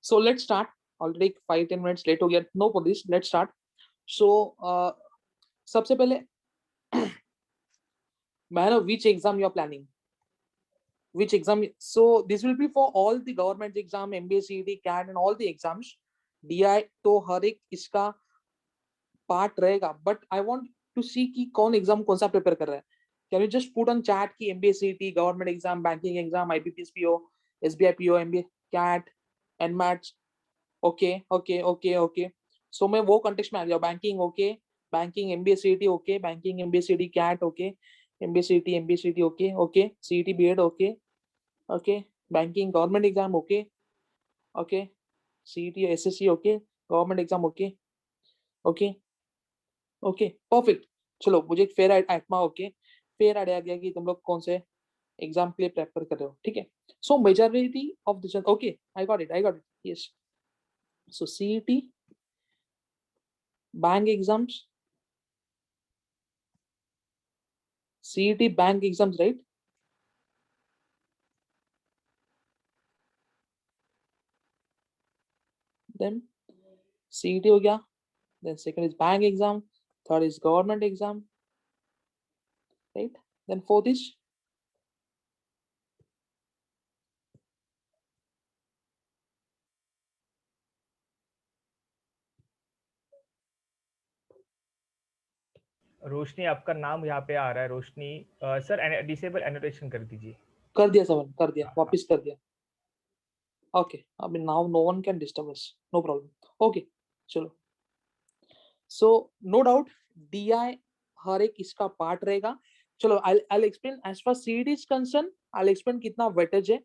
So let's start. Already 5-10 minutes late हो गया. No for this. Let's start. So सबसे पहले मैं ना which exam you are planning? Which exam? So this will be for all the government exam, MBA, CET, CAT and all the exams. DI तो हर एक इसका part रहेगा. But I want to see कि कौन एग्जाम कौन सा prepare कर रहा है. Can you just put on chat कि MBA, CET, government exam, banking exam, IBPS PO, SBI PO, MBA, CAT, NMATS. Okay. So मैं वो कंटेक्स्ट में आ गया. Banking okay, banking MBA CET okay, banking MBA CET CAT okay, MBA CET okay, okay CET BEd okay, okay banking government exam okay, okay CET SSC okay, government exam okay, okay okay perfect. चलो मुझे एक fair आइटमा okay, fair idea गया कि तुम लोग कौन से एग्जाम के लिए प्रेफर कर रहे हो. ठीक है. सो majority of this okay, I got it yes. So CET, bank exams, CET bank exams, right? Then CET हो गया. Then second is bank exam, third is government exam, right? Then fourth is रोशनी, आपका नाम यहाँ पे आ रहा है. रोशनी sir, disable annotation कर दीजिए. कर दिया सर, कर दिया, वापस कर दिया. Okay, I mean now no one can disturb us, no problem. Okay, चलो. So no doubt DI हर एक इसका पार्ट रहेगा. चलो I'll explain as far CET is concerned. I'll explain कितना वेटेज है.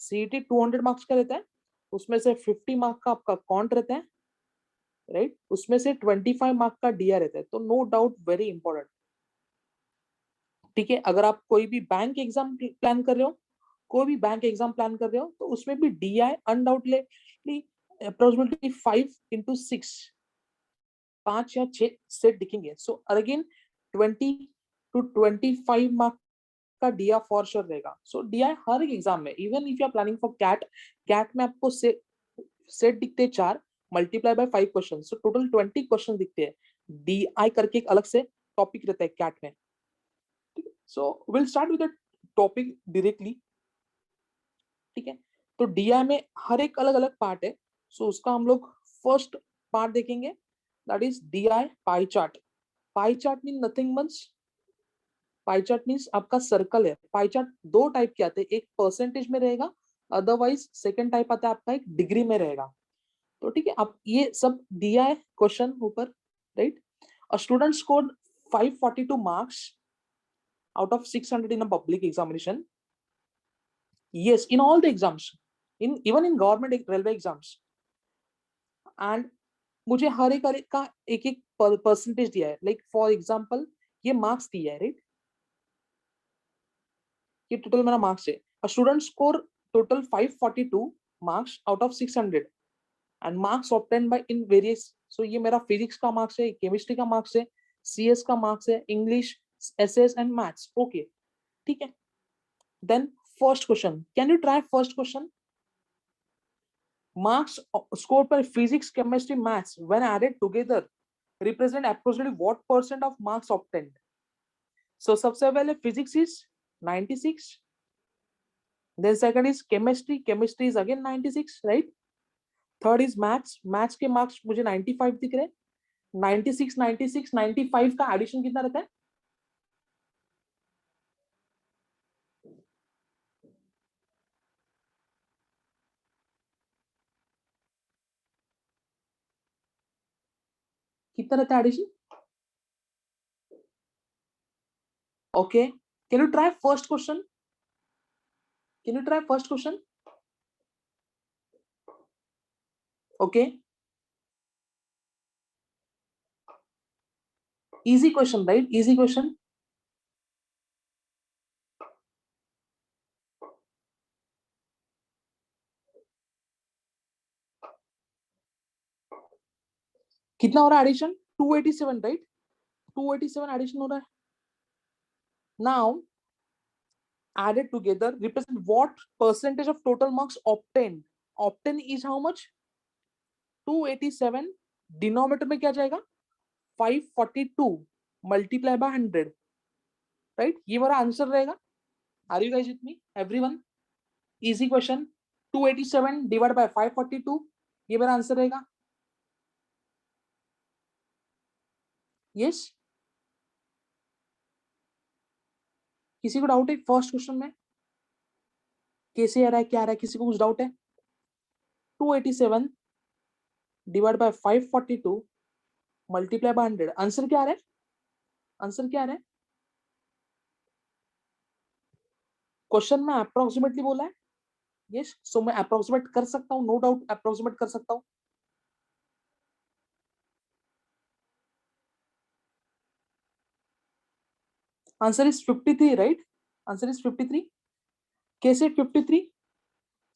CET 200 मार्क्स का रहता है, उसमें से 50 मार्क का आपका कॉन्ट रहता है, राइट. उसमें से 25 मार्क का डीआई रहता है. तो नो डाउट वेरी इंपॉर्टेंट. ठीक है. अगर आप कोई भी बैंक एग्जाम प्लान कर रहे हो, कोई भी बैंक एग्जाम प्लान कर रहे हो, तो उसमें भी डीआई अनडाउटली अप्रोक्सीमेटली 5x6, 5 या 6 सेट दिखेंगे. सो अगेन 20 to 25 मार्क का डीआई फॉर श्योर रहेगा. सो डीआई हर एक एग्जाम में, even if you are planning for CAT, CAT में आपको सेट दिखते हैं 4 multiply by 5 question. So total 20 question दिखते हैं. डीआई करके एक अलग से टॉपिक रहता है कैट में. So will start with the topic directly. ठीक है. तो डीआई में हर एक अलग अलग पार्ट है. सो उसका हम लोग फर्स्ट पार्ट देखेंगे, that is DI pie chart. Pie chart mean nothing means, pie chart means आपका सर्कल है. पाई चार्ट दो टाइप के आते हैं, एक परसेंटेज में रहेगा, अदरवाइज सेकंड टाइप आता है आपका एक डिग्री में रहेगा. तो ठीक है, आप ये सब दिया है क्वेश्चन ऊपर, right. A student scored 542 marks out of 600 in a public examination. Yes, in all the exams, in even in government railway exams. And मुझे हर एक का एक एक परसेंटेज दिया है. लाइक फॉर एग्जांपल ये मार्क्स दिया है, राइट. ये टोटल मेरा मार्क्स है. A student score total 542 marks out of 600 and marks obtain by in various. So ये मेरा फिजिक्स का मार्क्स है, केमिस्ट्री का मार्क्स है, सीएस का मार्क्स है, English, SS and maths. Okay, ठीक है. Then first question, can you try first question. Marks score पर physics, chemistry, maths when added together represent approximately what percent of marks obtained. So सबसे पहले physics is 96, then second is chemistry, chemistry is again 96, right. Third is maths, maths के marks मुझे 95 दिख रहे हैं. 96 96 95 का addition कितना रहता है. कितना रहता है addition. Okay, can you try first question. Can you try first question. Okay, easy question, right, easy question. कितना हो रहा है एडिशन. 287, राइट. 287 एडिशन हो रहा है. Now added together represent what percentage of total marks obtained obtained is how much 287, denominator में क्या जाएगा 542 मल्टीप्लाई बाय 100, राइट? ये मेरा आंसर रहेगा. Are you guys with me everyone? Easy question. 287 divide by 542, ये मेरा आंसर रहेगा. यस? किसी को डाउट है फर्स्ट क्वेश्चन में कैसे आ रहा है, क्या आ रहा है? किसी को कुछ डाउट है? 287 divide by 542 multiply by 100, answer क्या आ रहा है? आंसर क्या आ रहा है? क्वेश्चन में अप्रोक्सीमेटली बोला है. यस, सो मैं अप्रोक्सीमेट कर सकता हूं, नो डाउट अप्रोक्सीमेट कर सकता हूं. Answer is 53, right? Answer is 53. कैसे 53?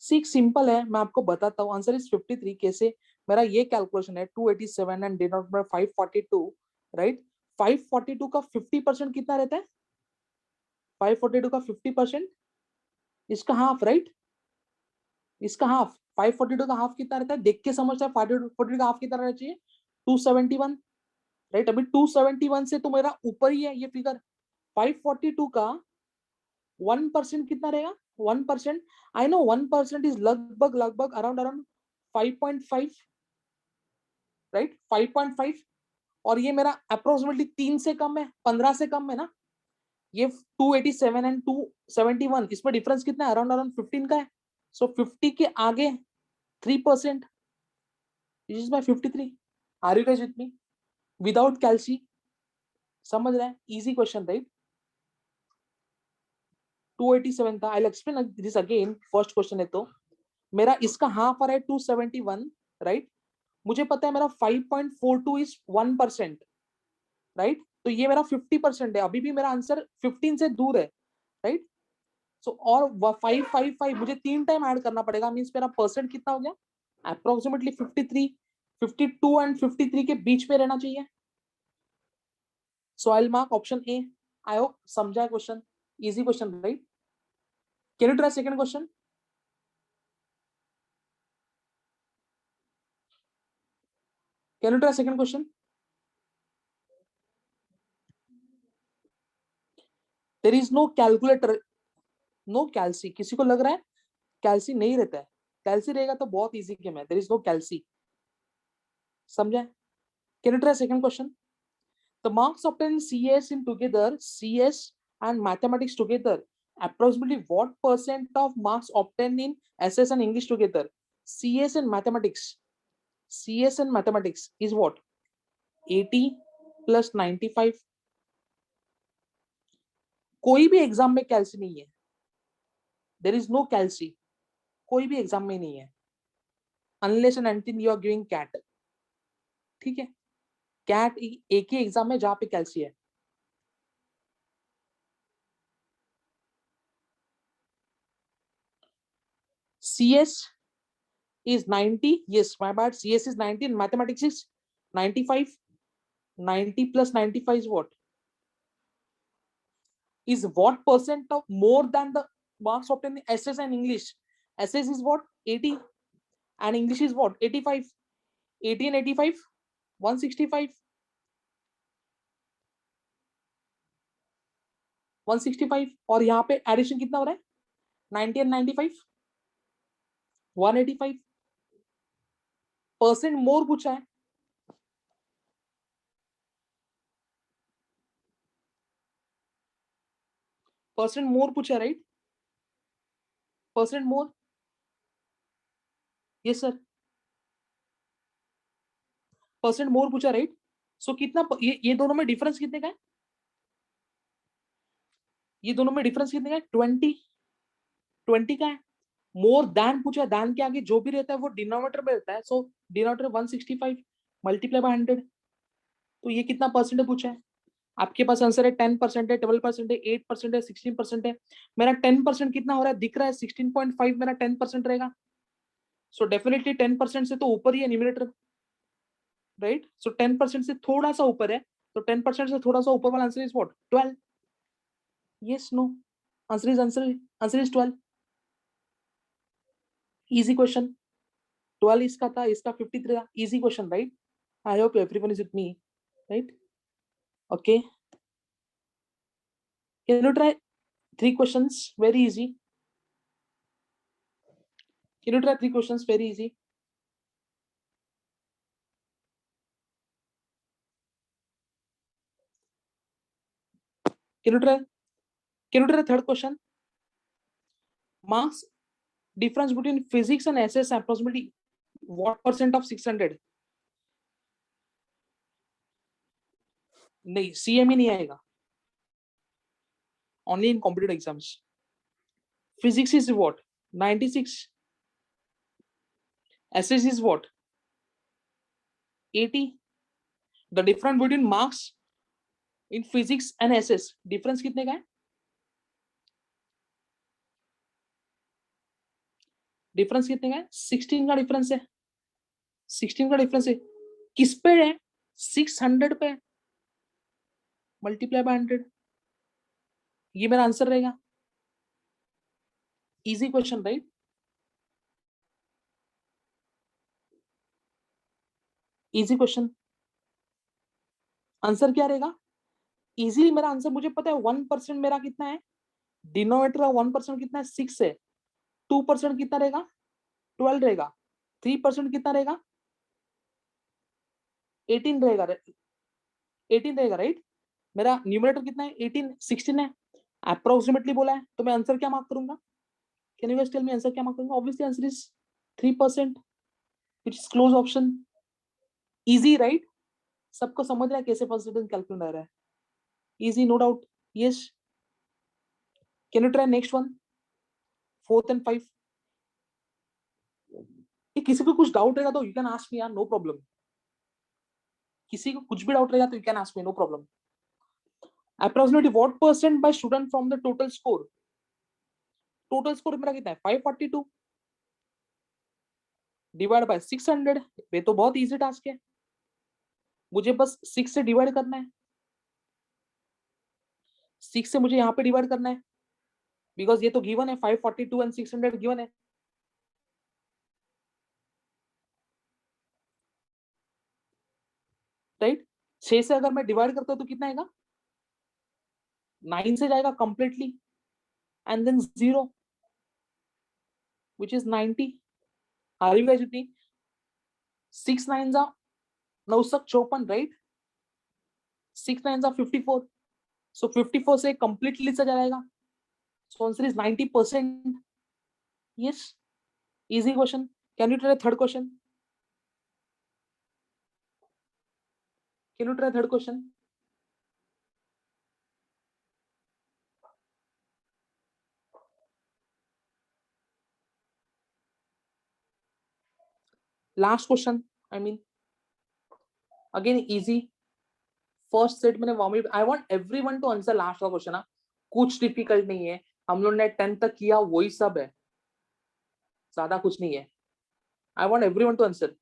सीख सिंपल है, मैं आपको बताता हूँ. Answer is 53. कैसे? मेरा ये कैलकुलेशन है 287 एंड डिनोमिनेटर 542, राइट? 542 का 50% कितना रहता है? 542 का 50% इसका हाफ, राइट? इसका हाफ. 542 का हाफ कितना रहता है? देख के समझता है. 542 का हाफ कितना रहना चाहिए? 271, राइट? अभी 271 से तो मेरा ऊपर ही है ये फिगर. 542 का 1% कितना रहेगा? 1%. आई नो 1% इज लगभग लगभग अराउंड अराउंड 5.5, राइट? 5.5. और ये मेरा अप्रोक्सीमेटली 3 से कम है, 15 से कम है ना. ये 287 एंड 271, इसमें डिफरेंस कितना है? अराउंड अराउंड 15 का है. सो 50 के आगे 3%. This is my 53. Are you guys with me? Without calci. समझ रहे हैं? Easy question, right? 287 था. I explain this again. First question है तो मेरा इसका हाफ आ रहा है 271, राइट? मुझे पता है मेरा 5.42 इज 1%, राइट? तो ये मेरा 50% है. अभी भी मेरा आंसर 15 से दूर है, राइट? सो और 555 मुझे 3 टाइम ऐड करना पड़ेगा. मींस मेरा परसेंट कितना हो गया? अप्रोक्सीमेटली 53. 52 एंड 53 के बीच में रहना चाहिए. So I will mark option a. I hope समझा question. Easy question, right? Can you try second question? Can you try second question? There is no calculator, no calci. किसी को लग रहा है कैल्सी नहीं रहता है? कैल्सी रहेगा तो बहुत इजी गेम है. There is no कैल्सी. समझा? Can you try second question? The marks obtained in CS in together, CS and mathematics together, approximately what percent of marks obtained in SS and English together? CS and mathematics. CS and mathematics is what? 80 plus 95. कोई भी exam में कैल्सी नहीं है. There is no कैल्सी. कोई भी exam में नहीं है. Unless and until you are giving CAT. ठीक है? CAT एक ही एग्जाम में जहां पे कैल्सी है. CS is 90. Yes, my bad. CS is 90 and mathematics is 95. 90 plus 95 is what? Is what percent of more than the marks obtained in SS and English? SS is what? 80 and English is what? 85. 80 and 85, 165. 165 और यहाँ पे addition कितना हो रहा है? 90 and 95, 185. Percent more पूछा है. Percent more पूछा, right? Percent more. Yes sir. Percent more पूछा, राइट? सो कितना ये दोनों में डिफरेंस कितने का है? ये दोनों में डिफरेंस कितने का है? 20 का है. मोर दैन पूछा. दैन के आगे जो भी रहता है वो डिनोमिनेटर में रहता है. सो डिनोमिनेटर 165 मल्टीप्लाई बाय 100. तो ये कितना परसेंट पूछा है? आपके पास आंसर है 10% है, 12% है, 8% है, 16% है. मेरा 10% कितना हो रहा है? दिख रहा है 16.5. मेरा 10% रहेगा. सो डेफिनेटली 10% से तो ऊपर ही है न्यूमरेटर, राइट? सो 10% से थोड़ा सा ऊपर है. तो 10% से थोड़ा सा ऊपर वाला answer is what? 12. Yes, no? Answer is 12. Easy question. 12 इसका था, इसका 53 था. Easy question, right? I hope everyone is with me, right? Okay. Can you try 3 questions? Very easy. Can you try 3 questions? Very easy. Can you try? Can you try the third question? Marks difference between physics and SS approximately what percent of 600? नहीं, CME नहीं आएगा. Only in competitive exams. Physics is what? 96. SS is what? 80. The difference between marks in physics and SS, difference कितने का है? Difference कितने का है? 16 का डिफरेंस है. 16 का डिफरेंस है. किस पे है? 600 पे. Multiply by 100. ये मेरा आंसर रहेगा. Easy question, right? Easy question. Answer क्या रहेगा? इजीली मेरा आंसर मुझे पता है. 1% मेरा कितना है? डिनोमिनेटर का 1% कितना है? 6 है. 2% कितना रहेगा? 12 रहेगा. 3% कितना रहेगा? 18 रहेगा. 18 रहेगा, राइट? मेरा न्यूमरेटर कितना है? 18. 16 है. अप्रोक्सीमेटली बोला है, तो मैं आंसर क्या मार्क करूंगा? Can you guys tell me answer क्या मार्क करूंगा? Obviously answer is 3%, which is close option. Easy, right? सबको समझ रहा है कैसे परसेंटेज कैलकुलेट हो रहा है? Easy, no doubt. Yes. Can you try next one, 4th and 5? किसी को कुछ डाउट रहेगा तो यू कैन आस्क मी यार, नो प्रॉब्लम. किसी को कुछ भी डाउट रहेगा तो you can ask me, no problem. Approximately what percent by student from the total score? Total score मेरा कितना है? 542 डिवाइड बाय 600. ये तो बहुत इजी टास्क है. मुझे बस 6 से डिवाइड करना है. 6 से मुझे यहाँ पे डिवाइड करना है, बिकॉज ये तो गिवन है. 542 एंड 600 गिवन है, राइट? 6 से अगर मैं डिवाइड करता हूँ तो कितना आएगा? 9 से जाएगा completely, and then 0, which is 90. Are you guys with me? 6 9s are 954, right? 6 9s are 54. So 54 से completely से जाएगा. So answer is 90%. Yes. Easy question. Can you try third question? Can you try third question? Last question. I mean, again easy. First set मैंने vomit. I want everyone to answer last का question. कुछ difficult नहीं है. हम लोग ने 10 तक किया वही सब है, ज्यादा कुछ नहीं है. I want everyone to answer.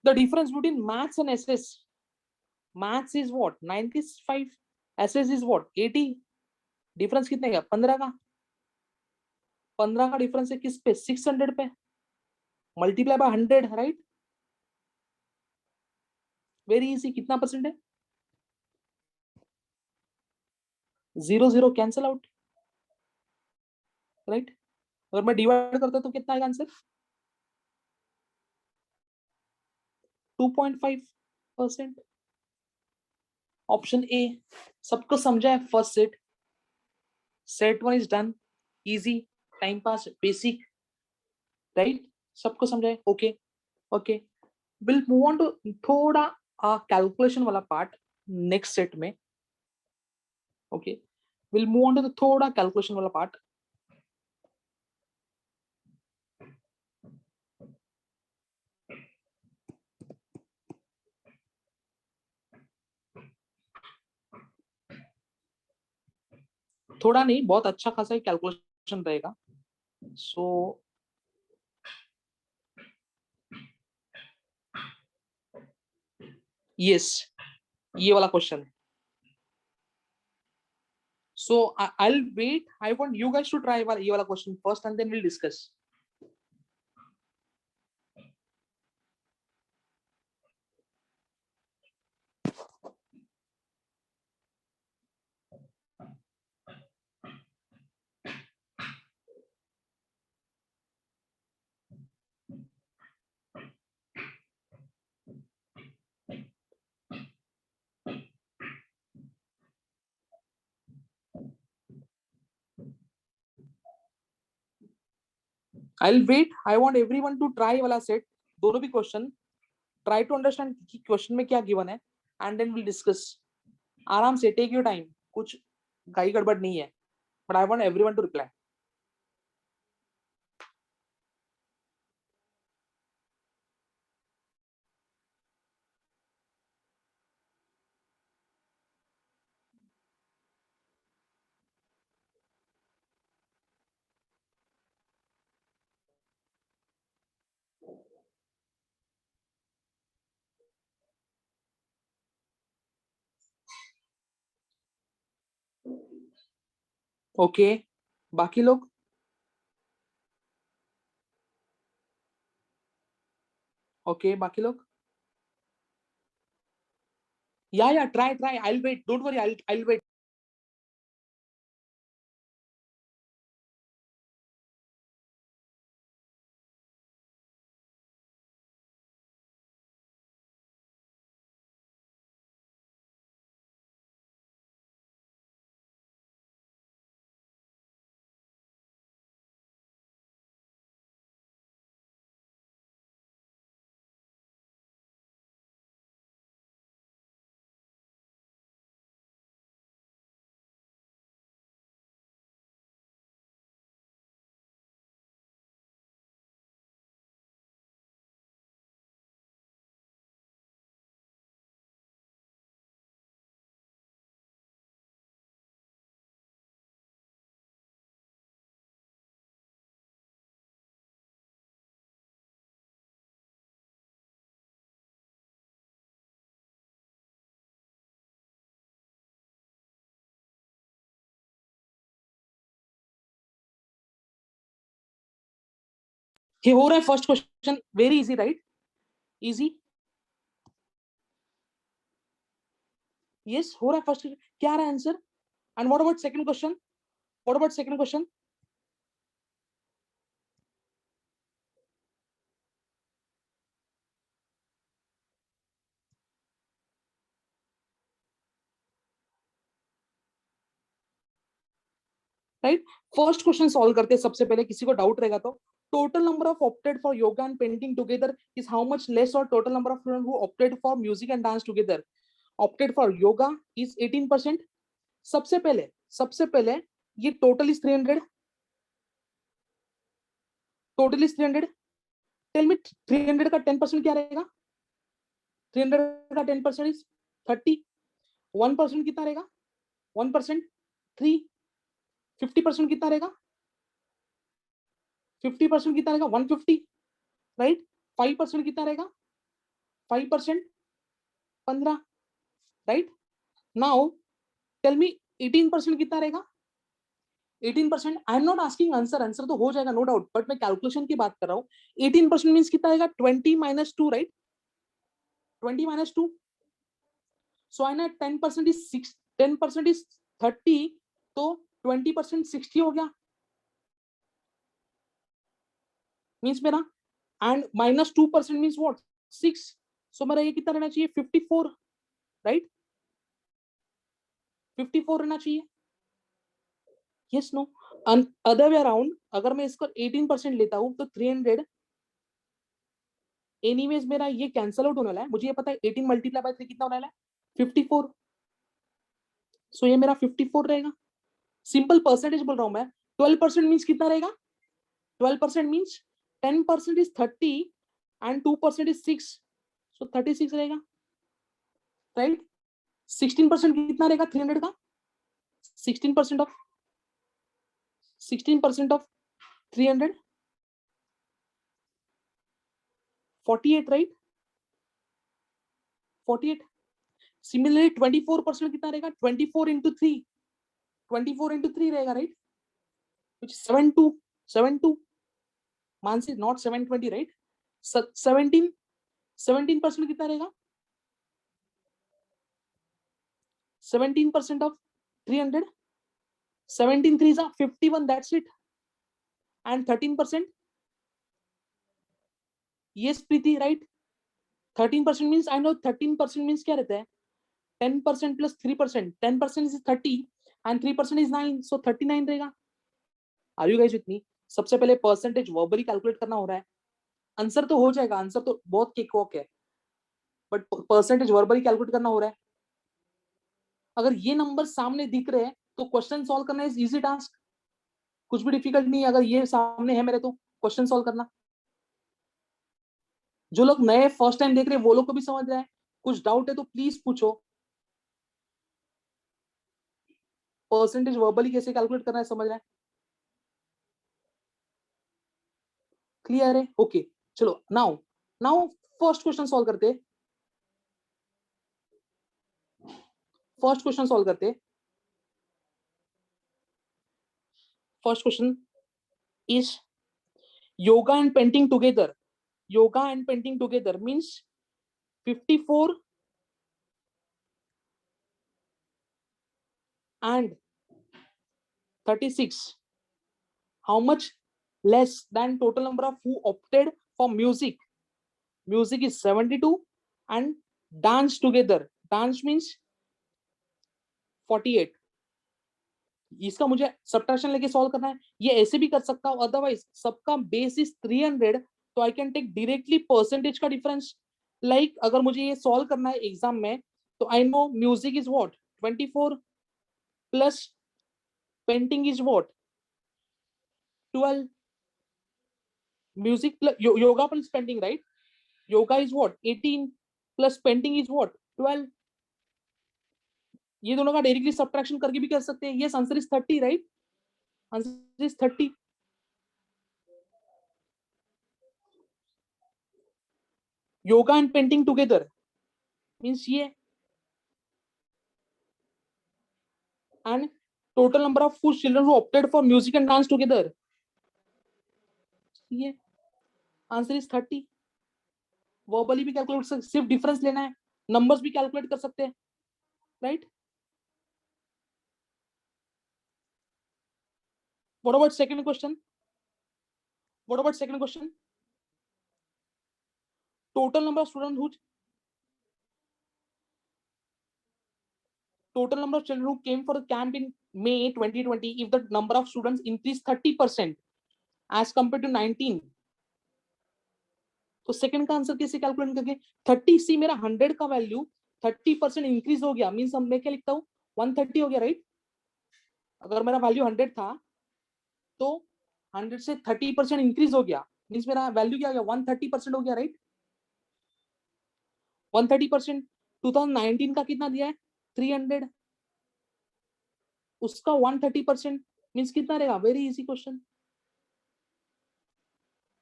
The difference between maths and SS. Maths is what? 95. SS is what? 80. Difference कितने का? 15 का. 15 का डिफरेंस है किस पे? 600 पे. Multiply by 100, right? Very easy. कितना परसेंट है? 0 0 कैंसल आउट, राइट? अगर मैं डिवाइड करता तो कितना आएगा आंसर? 2.5%. Option A. सबको समझा है? First set. Set 1 is done. Easy, time pass, basic, right? सबको समझा है? Okay. Okay, will move on to थोड़ा कैलकुलेशन वाला पार्ट नेक्स्ट सेट में. Okay, will move on to the थोड़ा कैलकुलेशन वाला पार्ट. थोड़ा नहीं, बहुत अच्छा खासा कैलकुलेशन रहेगा. सो यस, ये वाला question. So I'll wait. I want you guys to try ये वाला question first and then we'll discuss. I'll wait. I want everyone to try वाला set. दोनों भी question. Try to understand कि question में क्या given है and then we'll discuss. आराम से take your time. कुछ गाई गड़बड़ नहीं है. But I want everyone to reply. Okay. बाकी लोग okay. बाकी लोग yeah try I'll wait, don't worry, I'll wait. ये हो रहा है first question, very easy, right? Easy. Yes, हो रहा है first question. क्या आ रहा है answer? And what about second question? What about second question? Right, first question solve करते हैं सबसे पहले, किसी को डाउट रहेगा तो total number of opted for yoga and painting together is how much less और total number of student who opted for music and dance together opted for yoga is 18%. सबसे पहले ये total is 300, total is 300. Tell me 300 का 10% क्या रहेगा? 300 का 10% is 30. 1% कितना रहेगा? 1% 3. 50% कितना रहेगा? 50% कितना रहेगा? 150. राइट. 5% कितना रहेगा? 5% 15. राइट. नाउ टेल मी 18% कितना रहेगा? 18%. I am not asking answer, answer तो हो जाएगा नो डाउट, बट मैं कैलकुलेशन की बात कर रहा हूँ. 18% मींस कितना आएगा? 20 minus 2, राइट? 20 minus 2. सो आई ना 10% इज 6, 10% इज 30, तो 20% 60 हो गया मींस मेरा, एंड माइनस 2% मींस व्हाट? 6. सो मेरा ये कितना रहना चाहिए? 54, राइट? 54 रहना चाहिए. Yes no? Other way around, अगर मैं इसको 18% लेता हूं तो 300 एनीवेज मेरा ये कैंसल आउट होने वाला है. मुझे ये पता है 18 मल्टीप्लाई बाय 3 कितना होने वाला है? 54. सो ये मेरा 54 रहेगा. सिंपल परसेंटेज बोल रहा हूं मैं. 12% मींस कितना रहेगा? 12% मींस 10% इज 30 एंड 2% इज 6, सो 36 रहेगा, राइट? 16% कितना रहेगा 300 का? 16% ऑफ 300, 48, राइट? 48. सिमिलरली 24% कितना रहेगा? 24 into 3, 24 into 3 रहेगा, right, which is 72 Mansi, not 720, right. 17% कितना रहेगा? 17% of 300. 17 threes are 51, that's it. And 13%, yes Preeti, right? 13% means, I know 13% means क्या रहता है? 10% plus 3%. 10% is 30 and 3% is 9, so 39 रहेगा. Are you guys with me? सबसे पहले परसेंटेज वर्बली कैलकुलेट करना हो रहा है. आंसर तो हो जाएगा, आंसर तो बहुत केक वॉक है, बट परसेंटेज वर्बली कैलकुलेट करना हो रहा है. अगर ये नंबर सामने दिख रहे हैं तो क्वेश्चन सॉल्व करना इज इजी टास्क, कुछ भी डिफिकल्ट नहीं है. अगर ये सामने है मेरे तो क्वेश्चन सॉल्व करना. जो लोग नए फर्स्ट टाइम देख रहे हैं वो लोग को भी समझ रहा है. कुछ डाउट है तो प्लीज पूछो. परसेंटेज वर्बली कैसे कैलकुलेट करना है समझ रहा है? क्लियर है? ओके, चलो नाउ फर्स्ट क्वेश्चन सॉल्व करते. फर्स्ट क्वेश्चन सॉल्व करते. First question is yoga and painting together. Yoga and painting together means 54 and 36. How much less than total number of who opted for music? Music is 72 and dance together. Dance means 48. इसका मुझे subtraction लेके solve करना है. ये ऐसे भी कर सकता हूं, अदरवाइज सबका बेस इज 300, तो I can take directly percentage का डिफरेंस. लाइक अगर मुझे ये सॉल्व करना है एग्जाम में तो I know music is what 24 plus painting is what 12. Music plus yoga plus painting, right? Yoga is what 18 plus painting is what 12. ये दोनों का डायरेक्टली सब्ट्रैक्शन करके भी कर सकते हैं. Yes, answer is 30, right? Answer is 30. Yoga and painting together means ये, and total number of whose children who opted for music and dance together. ये आंसर इज 30. वर्बली भी कैलकुलेट कर, सिर्फ डिफरेंस लेना है, नंबर्स भी कैलकुलेट कर सकते हैं, right? What about second question? What about second question? Total number of students who total number of children who came for the camp in May 2020 if the number of students increased 30% as compared to 19. तो second का answer कैसे calculate करके? 30 सी मेरा 100 का value 30% increase हो गया, means मैं क्या लिखता हूँ 130 हो गया, राइट? अगर मेरा वैल्यू 100 था तो 100 से 30% इंक्रीज हो गया, मींस मेरा वैल्यू क्या हो गया 130% हो गया, राइट? 130% 2019 का कितना दिया है 300, उसका 130% मींस कितना रहेगा? Very easy question.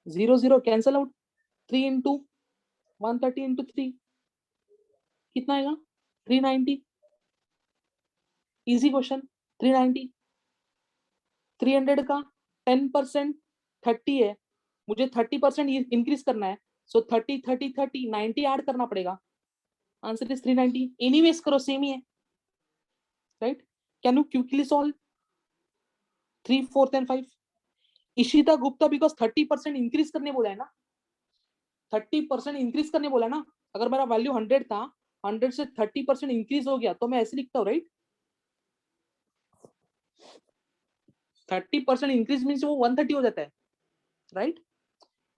0 0 cancel out. 3 into 130 into 3 कितना आएगा? 390. Easy question. 390. 300 का 10% 30 है, मुझे 30% इंक्रीज करना है, सो 30 30 30 90 ऐड करना पड़ेगा. Answer is 390. एनीवेज करो, सेम ही है, right? Can you quickly solve 3 4 and 5? Ishita Gupta because 30% increase करने बोला है ना, 30% इंक्रीज करने बोला ना. अगर मेरा वैल्यू 100 था, 100 से 30% इंक्रीज हो गया तो मैं ऐसे लिखता हूँ, राइट? 30% इंक्रीज मीन्स वो 130 हो जाता है, right?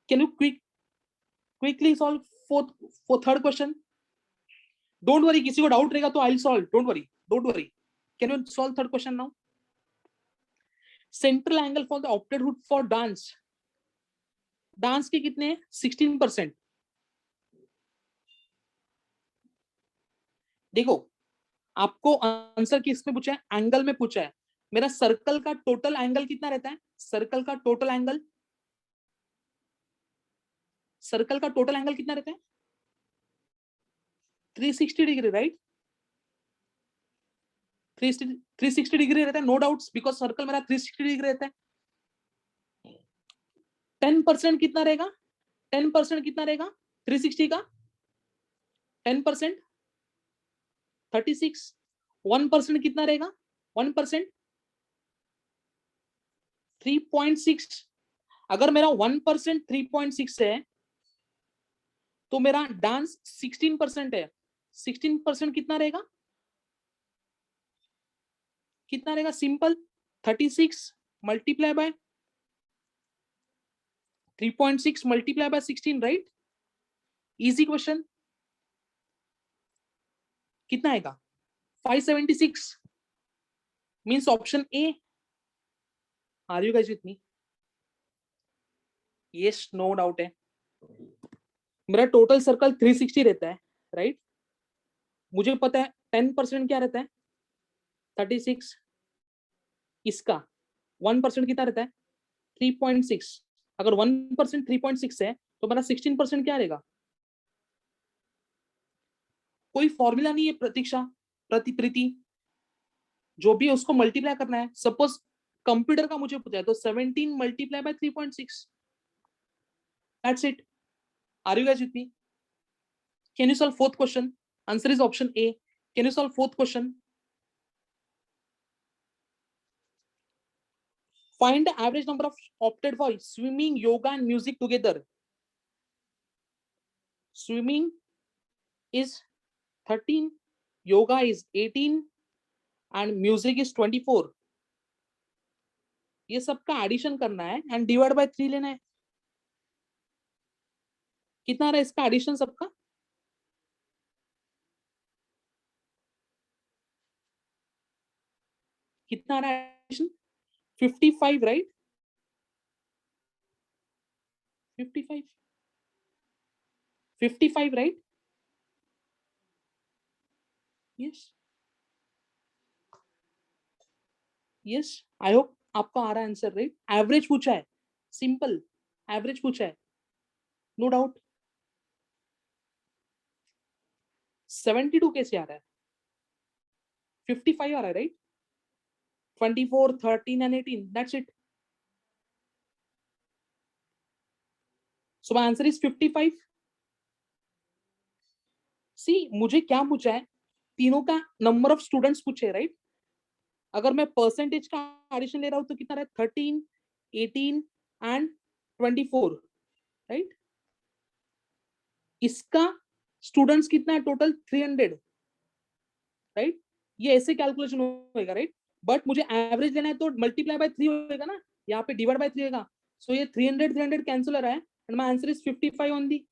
Can you quickly solve for third question? Don't worry, किसी को डाउट रहेगा तो I will solve, don't worry. Can you solve third question now? Central angle for the opted route for dance. Dance के कितने हैं? 16%. देखो, आपको answer किस में पूछा है? एंगल में पूछा है. मेरा सर्कल का टोटल एंगल कितना रहता है? सर्कल का टोटल एंगल कितना रहता है? 360 डिग्री, राइट? 360 डिग्री रहता है, नो डाउट्स, बिकॉज सर्कल मेरा 360 डिग्री रहता है। 10% कितना रहेगा? 10% कितना रहेगा 360 का? 10% 36। 1% कितना रहेगा? 1% 3.6। अगर मेरा 1% 3.6 है तो मेरा डांस 16% है। 16% कितना रहेगा? कितना रहेगा? Simple, 36 multiply by 3.6 multiply by 16, right? Easy question. कितना आएगा? 576 means option A. Are you guys with me? Yes, no doubt है। मेरा टोटल सर्कल 360 रहता है, राइट? मुझे पता है 10% क्या रहता है? 36। इसका 1% कितना रहता है? 3.6। अगर 1% 3.6 है तो मेरा 16% क्या रहेगा? कोई फॉर्मूला नहीं है प्रतीक्षा, प्रीति, जो भी है उसको मल्टीप्लाई करना है। सपोज कंप्यूटर का मुझे पता है तो 17 multiply by 3.6, that's it. Are you guys with me? Can you solve fourth question? Answer is option A. Can you solve fourth question? Find the average number of opted for swimming, yoga, and music together. Swimming is 13, yoga is 18, and music is 24. ये सबका addition करना है and divide by 3 लेना है। कितना रहा इसका addition सबका? कितना रहा addition? 55, right? 55, 55, right? Yes, yes, I hope आपका आ रहा है आंसर, राइट? एवरेज पूछा है, सिंपल एवरेज पूछा है, नो डाउट। 72 कैसे आ रहा है? 55 आ रहा है, right? 24, 13 and 18, that's it. So my answer is 55. See, मुझे क्या पूछा है? तीनों का नंबर ऑफ स्टूडेंट्स पूछे, राइट? अगर मैं परसेंटेज का एडिशन ले रहा हूं तो कितना रहा? 13, 18 एंड 24, राइट? इसका स्टूडेंट्स कितना है टोटल? 300, राइट? ये ऐसे कैलकुलेशन होएगा, राइट? बट मुझे एवरेज लेना है तो मल्टीप्लाई बाय 3 होएगा ना, यहाँ पे डिवाइड बाय 3 होएगा। सो ये 300 कैंसिल हो रहा है and my answer is 55 only.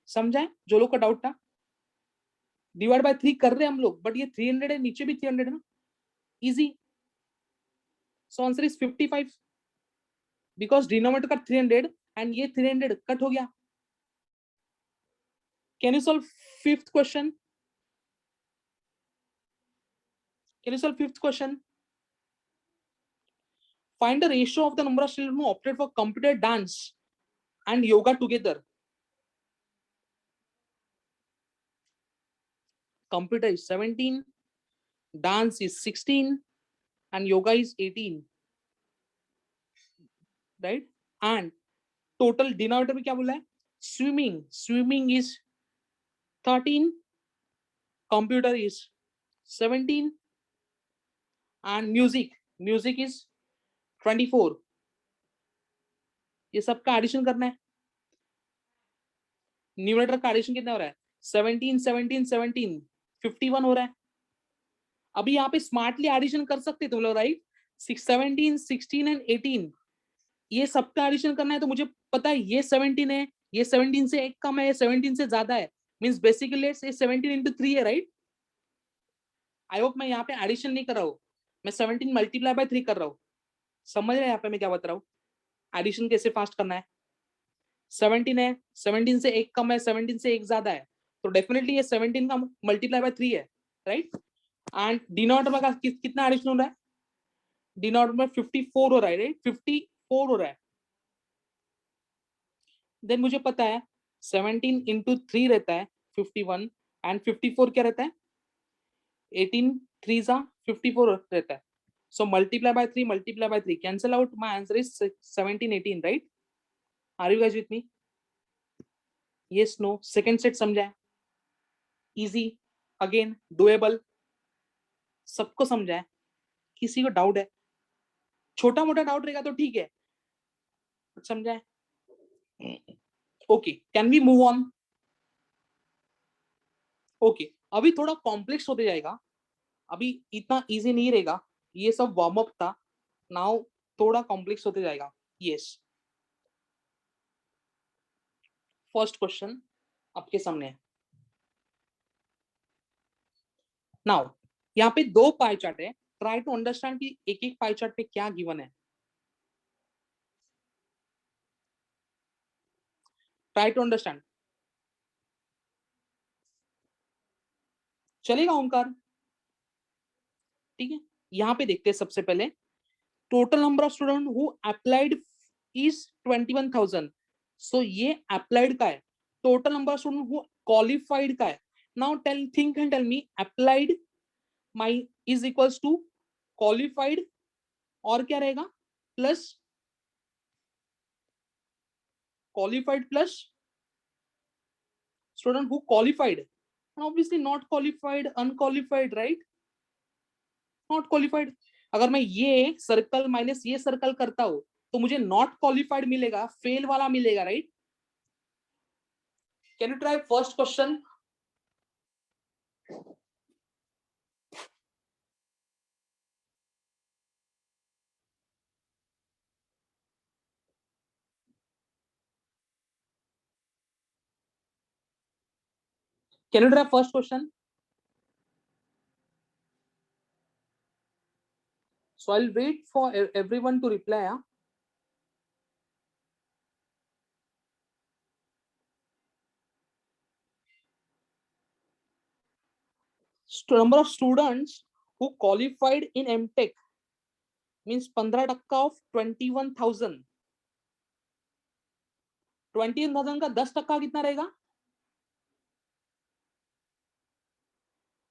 समझा है जो लोग का डाउट था? डिवाइड बाय 3 कर रहे हैं हम लोग, बट ये 300 है, नीचे भी 300 है ना, easy. So answer is 55 because denominator का 300 एंड ये 300 कट हो गया। Can you solve fifth question? Can you solve fifth question? Find the ratio of the number of children who opted for computer, dance and yoga together. Computer is 17, dance is 16, and yoga is 18, right? And total denominator में क्या बोला है? Swimming is 13, computer is 17, and music is 24. ये सबका addition करना है। Numerator का addition कितना हो रहा है? 17, 17, 17, 51 हो रहा है। अभी यहाँ पे स्मार्टली एडिशन कर सकते तुम लोग, राइट? 17, 16 एंड 18, ये सबका एडिशन करना है तो मुझे पता है ये 17 है, ये 17 से एक कम है, ये 17 से ज्यादा है, मींस बेसिकली ये 17 into 3 है, राइट? आई होप मैं यहाँ पे एडिशन नहीं कर रहा हूँ, मैं 17 मल्टीप्लाई बाय 3 कर रहा हूँ। समझ रहे हैं यहाँ पे मैं क्या बता रहा हूँ? एडिशन कैसे फास्ट करना है। 17 है, 17 से एक कम है, 17 से एक ज्यादा है, तो डेफिनेटली ये 17 का मल्टीप्लाई बाय 3 है, राइट? एंड डिनोमिनेटर में कितना एडिशन हो रहा है? डिनोमिनेटर में 54 हो रहा है, राइट? 54 हो रहा है। देन मुझे पता है 17 into 3 रहता है 51 एंड 54 क्या रहता है? 18 3 जा 54 रहता है. So multiply by 3, multiply by 3. Cancel out. My answer is 17, 18, right? Are you guys with me? Yes, no. Second set समझा है? Easy. Again, doable. सबको समझा है? किसी को डाउट है? छोटा मोटा डाउट रहेगा तो ठीक है. समझा है? Okay. Can we move on? Okay. अभी थोड़ा कॉम्प्लेक्स होते जाएगा. अभी इतना इजी नहीं रहेगा. ये सब वार्म अप था. नाउ थोड़ा कॉम्प्लेक्स होते जाएगा. यस. फर्स्ट क्वेश्चन आपके सामने है. नाउ यहाँ पे दो पाई चार्ट है. ट्राई टू अंडरस्टैंड कि एक एक पाई चार्ट पे क्या गिवन है. Try to understand. चलेगा ओमकार? ठीक है. यहाँ पे देखते हैं सबसे पहले. Total number of student who applied is 21,000. So ये अप्लाइड का है. Total number of student who qualified का है. Now tell think and tell me applied my is equals to qualified और क्या रहेगा plus qualified plus student who qualified, and obviously not qualified, unqualified, right? Not qualified. अगर मैं ये circle minus ये circle करता हूं तो मुझे नॉट क्वालिफाइड मिलेगा, फेल वाला मिलेगा, right? Can you try first question? Can you try first question? So I'll wait for everyone to reply. Number of students who qualified in MTech means 15% of 21,000. 21,000 का 10% कितना रहेगा?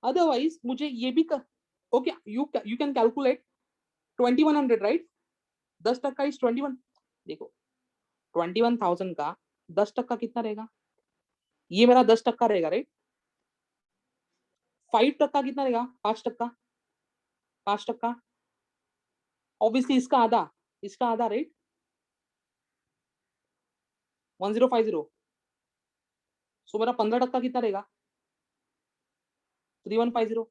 अदरवाइज मुझे ये भी कर. Okay, you can calculate 2100, right? 10% is 21. देखो 21,000 का 10% कितना रहेगा? ये मेरा 10% रहेगा, राइट? 5% कितना रहेगा? 5%. 5% ऑब्वियसली इसका आधा, राइट? 1050. सो मेरा 15% कितना रहेगा? 3150.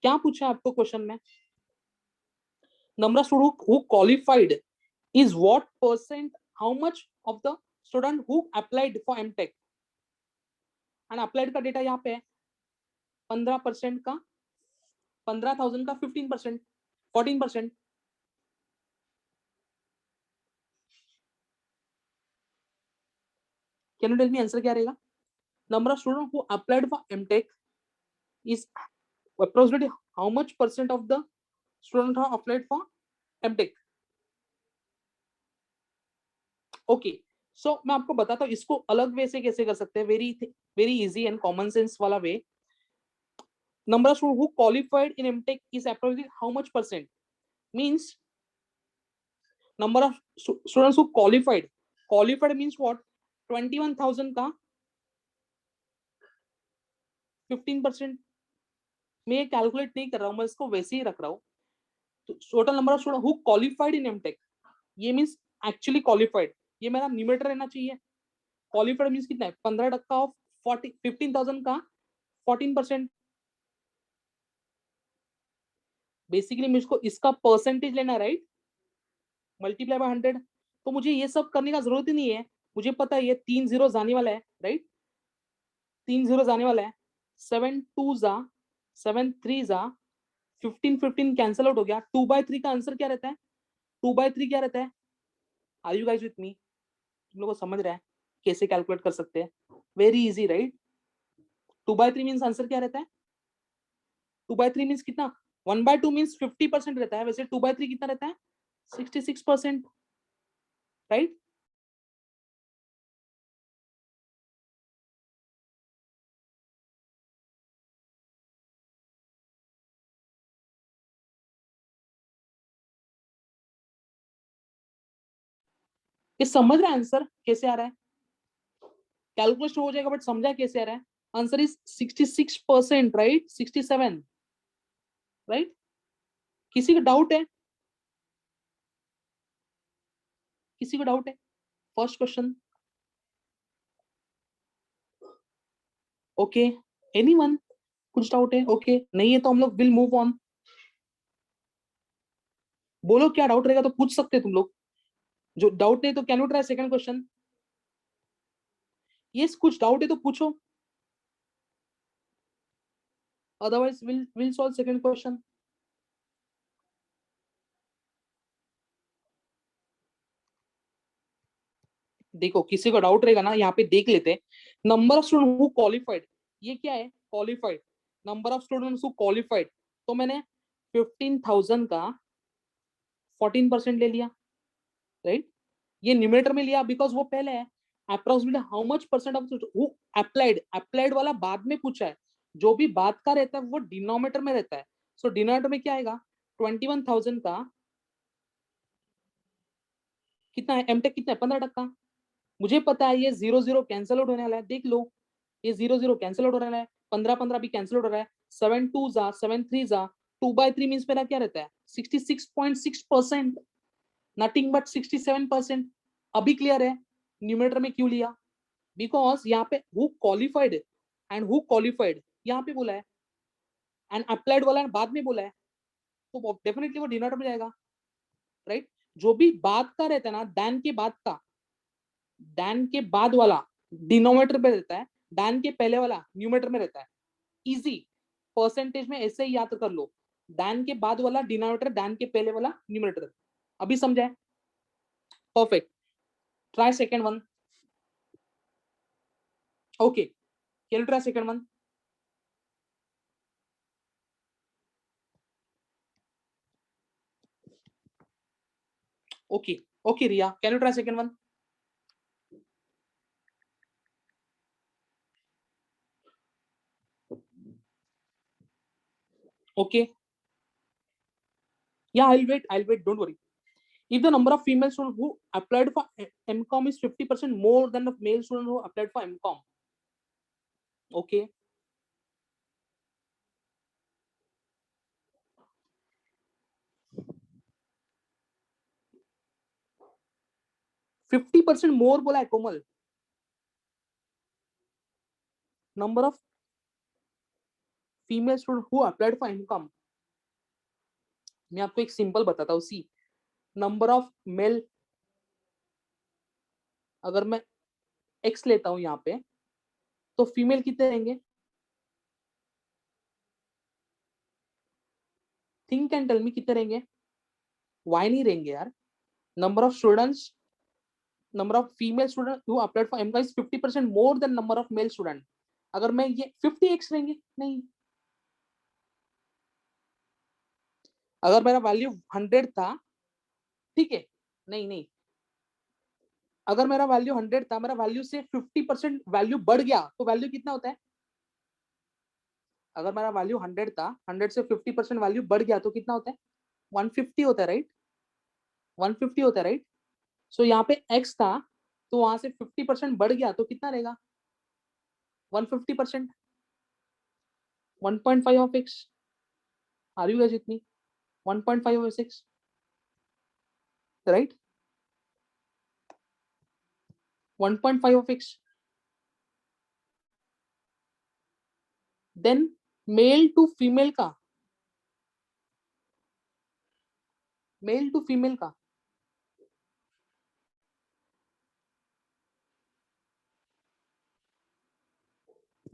क्या पूछा आपको क्वेश्चन में? Number of student who qualified is what percent, how much of the student who applied for MTech. And applied का डेटा यहाँ पे है. 15% का 15,000 का 15%, 14%. Can you tell me answer क्या रहेगा? Number of student who applied for MTech is approximately how much percent of the students have applied for MTech. Okay. So मैं आपको बताता हूँ इसको अलग वे से कैसे कर सकते हैं. Very easy and common sense वाला way. Number of student who qualified in MTech is approximately how much percent. Means number of students who qualified means what? 21,000 का 15%. मैं कैलकुलेट नहीं कर रहा हूँ, मैं इसको वैसे ही रख रहा हूँ. तो total number of student who qualified in MTech, ये मींस एक्चुअली क्वालिफाइड. ये मेरा न्यूमरेटर रहना चाहिए. क्वालिफाइड मींस कितना है? 15% ऑफ 15,000 का 14%. बेसिकली मुझको इसका परसेंटेज लेना, राइट? Multiply by 100. तो मुझे ये सब करने का जरूरत ही नहीं है. मुझे पता है ये 3 जीरो आने वाला है, राइट? 3 जीरो आने वाला है. 7 2 जा 7 3 जा 15 15 कैंसिल आउट हो गया. 2/3 का आंसर क्या रहता है? 2/3 क्या रहता है? Are you guys with me? तुम लोग को समझ रहा है कैसे कैलकुलेट कर सकते हैं? Very easy, right? 2/3 means answer क्या रहता है? 2/3 मीन्स कितना? 1/2 मीन्स 50% रहता है. वैसे 2/3 कितना रहता है? 66%, राइट? ये समझ रहा है आंसर कैसे आ रहा है? कैलकुलेशन हो जाएगा बट समझा कैसे आ रहा है? Answer is 66%, right? 67, राइट? किसी का डाउट है? किसी को डाउट है? First question. Okay, anyone? कुछ डाउट है? ओके, नहीं है तो हम लोग विल मूव ऑन। बोलो क्या डाउट रहेगा तो पूछ सकते तुम लोग। जो डाउट नहीं तो can you try second question? Yes, कुछ डाउट है तो पूछो, otherwise will solve second question. देखो किसी को डाउट रहेगा ना, यहाँ पे देख लेते हैं। Number of student who qualified, ये क्या है? Qualified, number of students who qualified. तो मैंने 15,000 का 14% ले लिया, राइट? ये न्यूमरेटर में लिया बिकॉज वो पहले है। Approximately how much percent of who applied, applied वाला बाद में पूछा है। जो भी बाद का रहता है वो डिनोमिनेटर में रहता है। सो डिनोमिनेटर में क्या आएगा? 21,000 का कितना है? एमटेक कितना है? 15%। मुझे पता है ये 0 0 कैंसिल आउट होने वाला है, देख लो। ये 0 0 कैंसिल आउट होने वाला है, 15 भी कैंसिल आउट हो रहा है। 7 2 जा 7 3 जा 2/3 मीन्स मेरा क्या रहता है? 66.6%, नथिंग बट 67%। अभी क्लियर है न्यूमरेटर में क्यों लिया? बिकॉज यहाँ पे who qualified and who qualified यहाँ पे बोला है, एंड अप्लाइड वाला बाद में बोला है, तो डेफिनेटली वो डिनोमिनेटर में जाएगा, राइट? जो भी बाद का रहता है ना, दैन के बाद का, दैन के बाद वाला डिनोमिनेटर पे रहता है, दैन के पहले वाला न्यूमरेटर में रहता है। इजी, परसेंटेज में ऐसे ही याद कर लो। दैन के बाद वाला डिनोमिनेटर, दैन के पहले वाला न्यूमरेटर। अभी समझा है? Perfect. Try second one. Okay, can you try second one? Okay, okay Riya, can you try second one? Okay. Yeah, I'll wait. I'll wait. Don't worry. If the number of female students who applied for MCOM is 50% more than the male student who applied for MCOM. Okay. %50 more बोला है कोमल। Number of female students who applied for MCOM. मैं आपको एक simple बताता हूँ। सी, number of mail, अगर मैं x लेता हूँ यहाँ पे, तो फीमेल कितने रहेंगे? थिंक एंड टेल मी कितने रहेंगे? वाई नहीं रहेंगे यार? Number of students, number of female student who applied for MCOM is 50% more than number of male student. अगर मैं ये 50x रहेंगे? नहीं। अगर मेरा वैल्यू 100 था, ठीक है, नहीं नहीं, अगर मेरा वैल्यू 100 था, मेरा वैल्यू से 50% वैल्यू बढ़ गया तो वैल्यू कितना होता है? अगर मेरा वैल्यू 100 था, 100 से 50% वैल्यू बढ़ गया तो कितना होता है? 150 होता है, राइट? 150 होता है, राइट? सो यहाँ पे x था, तो वहां से 50% बढ़ गया तो कितना रहेगा? 150%। 1.5 of x, are you guys with me? 1.5 of x, right? 1.5 of x, then male to female का, मेल टू फीमेल का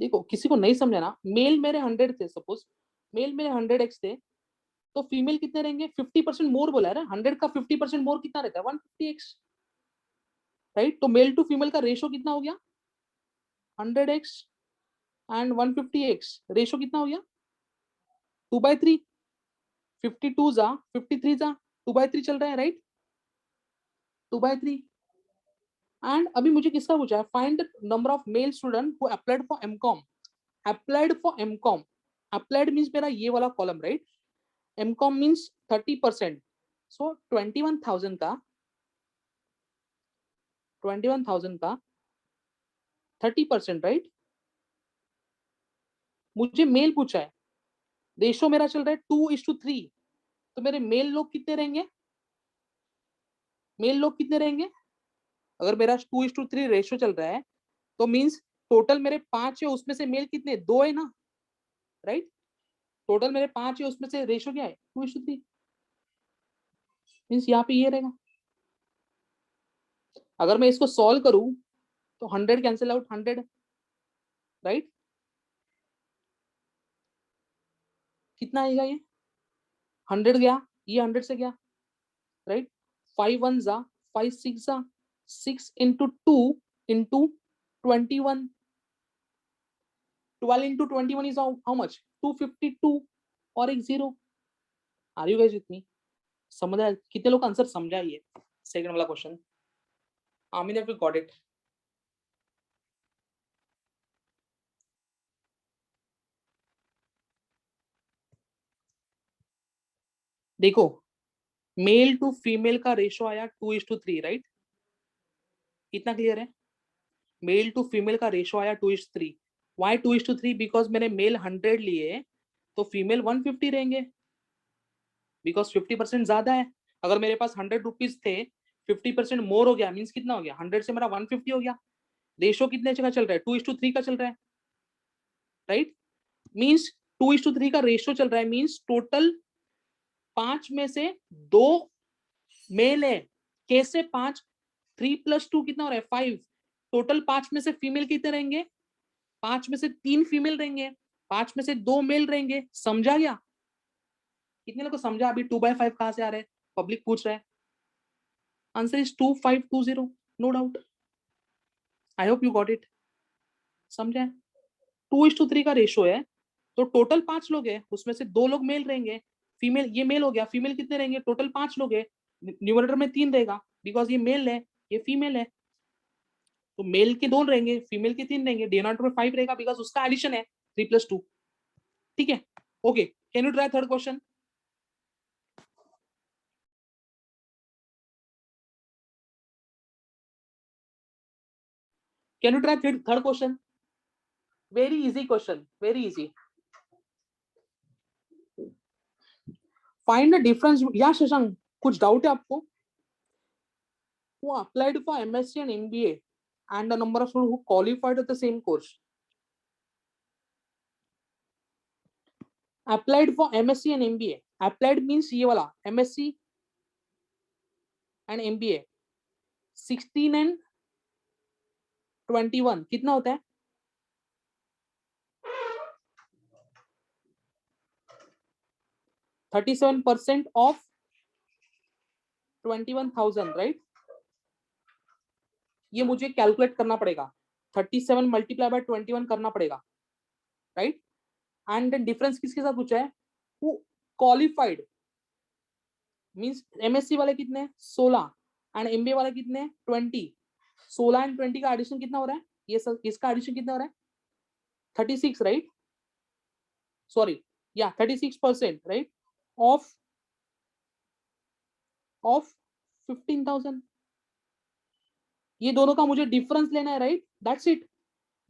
देखो, किसी को नहीं समझा ना, मेल मेरे 100 थे, सपोज मेल मेरे 100x थे, तो फीमेल कितने रहेंगे? 50% मोर बोला है ना, 100 का 50% मोर कितना रहता है? 150x, right? तो मेल टू फीमेल का रेशो कितना हो गया? 100x एंड 150x, रेशो कितना हो गया? 2/3। 52 जा 53 जा 2/3 चल रहा है, राइट? 2/3। एंड अभी मुझे किसका पूछा है? Find the number of male student who applied for MCom. Applied for MCom, applied means मेरा ये वाला column, right? MCom means 30%। So 21,000 का 21,000 का 30%, राइट? मुझे मेल पूछा है, रेशो मेरा चल रहा है 2:3, तो मेरे मेल लोग कितने रहेंगे? मेल लोग कितने रहेंगे? अगर मेरा 2:3 रेशो चल रहा है तो मीन्स टोटल मेरे 5 है, उसमें से मेल कितने? 2 है ना, राइट? टोटल मेरे 5 है, उसमें से रेशो क्या है? 2:3, मीन्स यहाँ पे ये रहेगा। अगर मैं इसको सॉल्व करूं तो 100 कैंसिल आउट 100, राइट? कितना आएगा ये? 100 गया, ये 100 से गया, राइट? 5 1 जा 5 6 जा 6 into 2 into 21, 12 into 21 is how much? 252 और एक zero. Are you guys with me? समझ रहा है? कितने लोग आंसर समझा? ये सेकंड वाला question. Aamir have you got it? देखो, मेल टू फीमेल का रेशो आया 2:3, राइट? कितना क्लियर है? मेल टू फीमेल का रेशो आया 2:3। वाई 2:3? बिकॉज मैंने मेल 100 लिए तो फीमेल 150 रहेंगे, बिकॉज 50% ज्यादा है। अगर मेरे पास 100 रुपीज थे, 50% मोर हो गया, मीन्स कितना हो गया? 100 से मेरा 150 हो गया। रेशो कितने का चल रहा है? 2:3 का चल रहा है, राइट? मीन्स 2:3 का रेशो चल रहा है, मीन्स टोटल 5 में से 2 मेल है। कैसे 5? 3 + 2 कितना हो रहा है? 5। टोटल 5 में से फीमेल कितने रहेंगे? 5 में से 3 फीमेल रहेंगे, 5 में से 2 मेल रहेंगे। समझा गया? कितने लोग को समझा? अभी 2/5 कहां से आ रहा है? पब्लिक पूछ रहा है। Answer is 2520, no doubt. I hope you got it. समझा? 2:3 का रेशो है, तो टोटल 5 लोग है, उसमें से 2 लोग मेल रहेंगे। फीमेल, ये मेल हो गया, फीमेल कितने रहेंगे? टोटल 5 लोग है, न्यूमरेटर में 3 रहेगा, बिकॉज ये मेल है, ये फीमेल है। तो मेल के 2 रहेंगे, फीमेल के 3 रहेंगे, डिनोमिनेटर में 5 रहेगा, बिकॉज उसका एडिशन है 3 + 2। ठीक है, okay. Can you try third question? Can you try third question? Very easy question, very easy. Find the difference. या शशांक, कुछ डाउट है आपको? Who applied for MSc and MBA and the number of students who qualified at the same course? Applied for MSc and MBA. Applied means ये वाला MSc and MBA 16 and 21 कितना होता है? 37% of 21,000, right? ये मुझे calculate करना पड़ेगा, 37 multiply by 21 करना पड़ेगा, राइट? एंड डिफरेंस किसके साथ पूछा है? हु क्वालिफाइड मींस एमएससी वाले कितने? 16 एंड एमबीए वाले कितने? 20। 16 एंड 20 का एडिशन कितना हो रहा है? ये सब इसका एडिशन कितना हो रहा है? 36, राइट? सॉरी, या 36%, राइट? ऑफ 15,000। ये दोनों का मुझे डिफरेंस लेना है, राइट? That's it.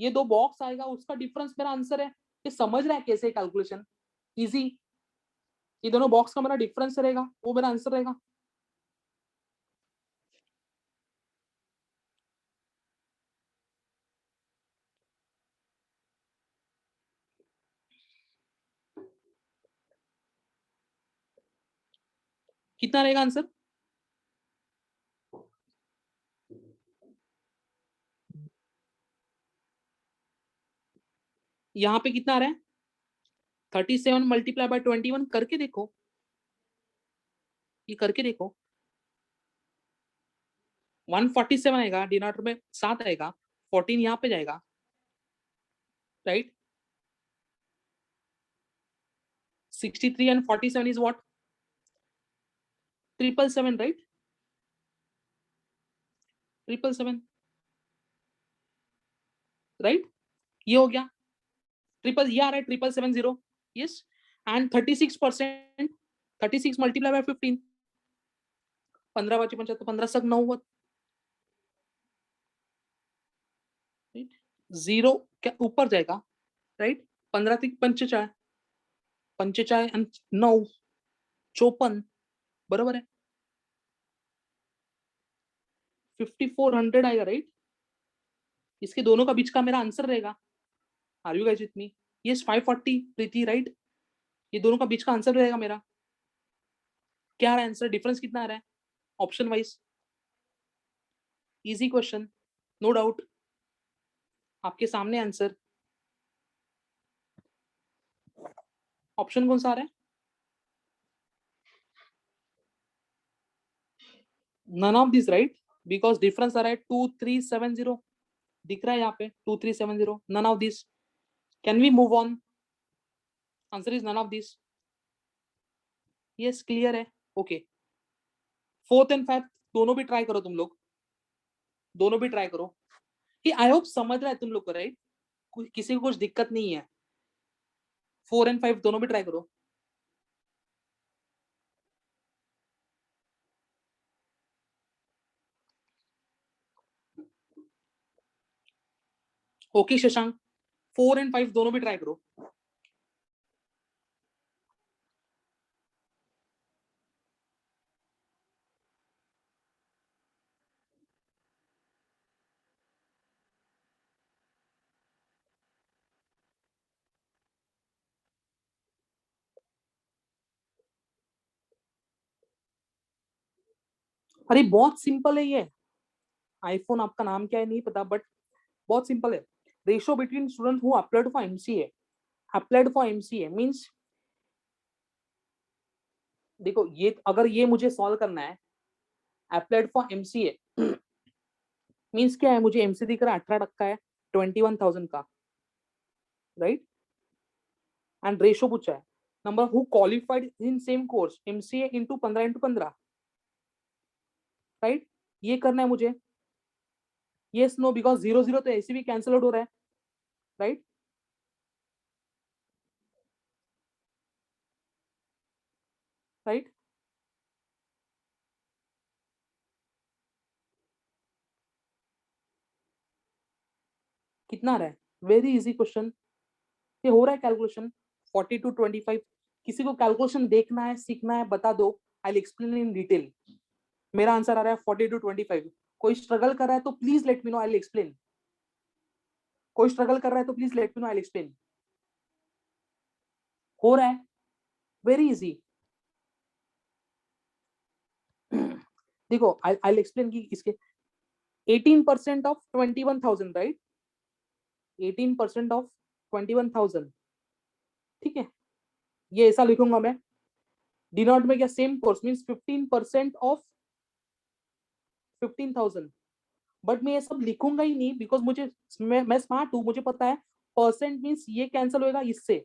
ये 2 बॉक्स आएगा, उसका डिफरेंस मेरा आंसर है। ये समझ रहा है कैसे कैलकुलेशन? इजी। ये दोनों बॉक्स का मेरा डिफरेंस रहेगा, वो मेरा आंसर रहेगा। कितना रहेगा आंसर? यहाँ पे कितना आ रहा है? 37 मल्टीप्लाई बाय 21 करके देखो, ये करके देखो। 147 आएगा, डिनोमिनेटर में 7 आएगा, 14 यहाँ पे जाएगा, right? 63 and 47 is what? 777, right? 777, right? ये हो गया ट्रिपल, ये आ रहा है 777, यस। एंड 36%, 36 मल्टीप्लाई बाय 15, 15 5 75, 15 9 0 क्या ऊपर जाएगा, राइट? 15 3 पंचेचाळ, 45 आणि 9 54, बरोबर है? 5400 आएगा, राइट? इसके दोनों का बीच का मेरा आंसर रहेगा। Are you guys with me? Yes 540 Preeti, right? ये दोनों का बीच का आंसर रहेगा मेरा। क्या आ रहा है आंसर? डिफरेंस कितना आ रहा है option wise? Easy question, no doubt. आपके सामने आंसर। ऑप्शन कौन सा आ रहा है? None of this, right? Because difference आ रहा है 2370, दिख रहा है यहाँ पे 2370। None of this. Can we move on? Answer is none of this. Yes clear है, ओके। फोर्थ एंड फाइव दोनों भी ट्राई करो तुम लोग, दोनों भी ट्राई करो। कि आई होप समझ रहा है तुम लोग को, राइट? किसी को कुछ दिक्कत नहीं है। 4 एंड 5 दोनों भी ट्राई करो। ओके शशांक, 4 एंड 5 दोनों भी ट्राई करो। अरे बहुत सिंपल है ये। आईफोन आपका नाम क्या है नहीं पता, बट बहुत सिंपल है। Ratio between student who applied for MCA, applied for MCA means, देखो ये अगर ये मुझे सॉल्व करना है, अप्लाइड फॉर एमसीए मींस क्या है? मुझे एमसीए दिख रहा है 18% है, 21,000 का, राइट? एंड रेशियो पूछा है number who qualified in same course MCA into 15 right? ये करना है मुझे। यस नो, बिकॉज 0 0 तो ऐसे भी कैंसिल आउट हो रहा है, राइट? राइट? कितना आ रहा है? वेरी इजी क्वेश्चन, ये हो रहा है कैलकुलेशन 40 to 25। किसी को कैलकुलेशन देखना है, सीखना है, बता दो, I will explain in detail. मेरा आंसर आ रहा है 40 to 25। कोई स्ट्रगल कर रहा है तो please let me no, I will explain. कोई स्ट्रगल कर रहा है तो please let me no, I will explain. हो रहा है, वेरी इजी। देखो आई विल एक्सप्लेन कि इसके 18% ऑफ 21,000, राइट? 18% ऑफ 21,000, ठीक है? ये ऐसा लिखूंगा मैं, डिनोट में क्या, same course means 15% of 15,000। But मैं ये सब लिखूंगा ही नहीं, बिकॉज मुझे, मैं स्मार्ट हूं, मुझे पता है परसेंट मींस ये कैंसिल होगा इससे,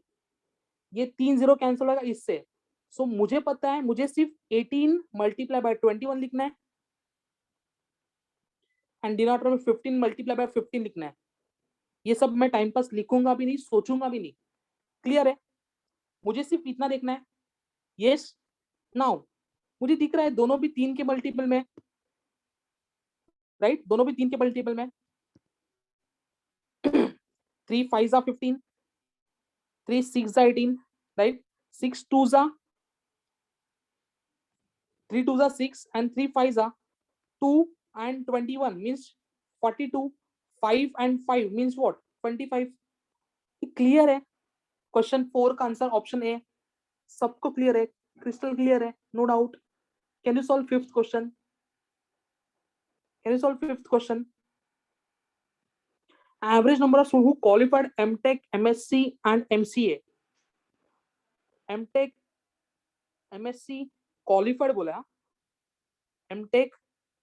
ये 3 0 कैंसिल होगा इससे। सो मुझे पता है, मुझे सिर्फ 18 मल्टीप्लाई बाय 21 लिखना है, एंड डिनोटर में 15 मल्टीप्लाई बाय 15 लिखना है। ये सब मैं टाइम पास लिखूंगा भी नहीं, सोचूंगा भी नहीं। क्लियर है? मुझे सिर्फ इतना देखना है। यस नाउ मुझे दिख रहा है दोनों भी 3 के मल्टीपल में, राइट? दोनों भी 3 के मल्टीपल में। 3 5 15, 3 6 18, right? 6 2 3 2 6 and 3 5 2 and 21 means 42। 5 and 5 means what? 25। Clear है? क्वेश्चन 4 का आंसर ऑप्शन ए। सबको क्लियर है? क्रिस्टल क्लियर है? No doubt. Can you solve fifth question? Can you solve fifth question? Average number of student who qualified MTech MSc and MCA. MTech MSc qualified बोला, MTech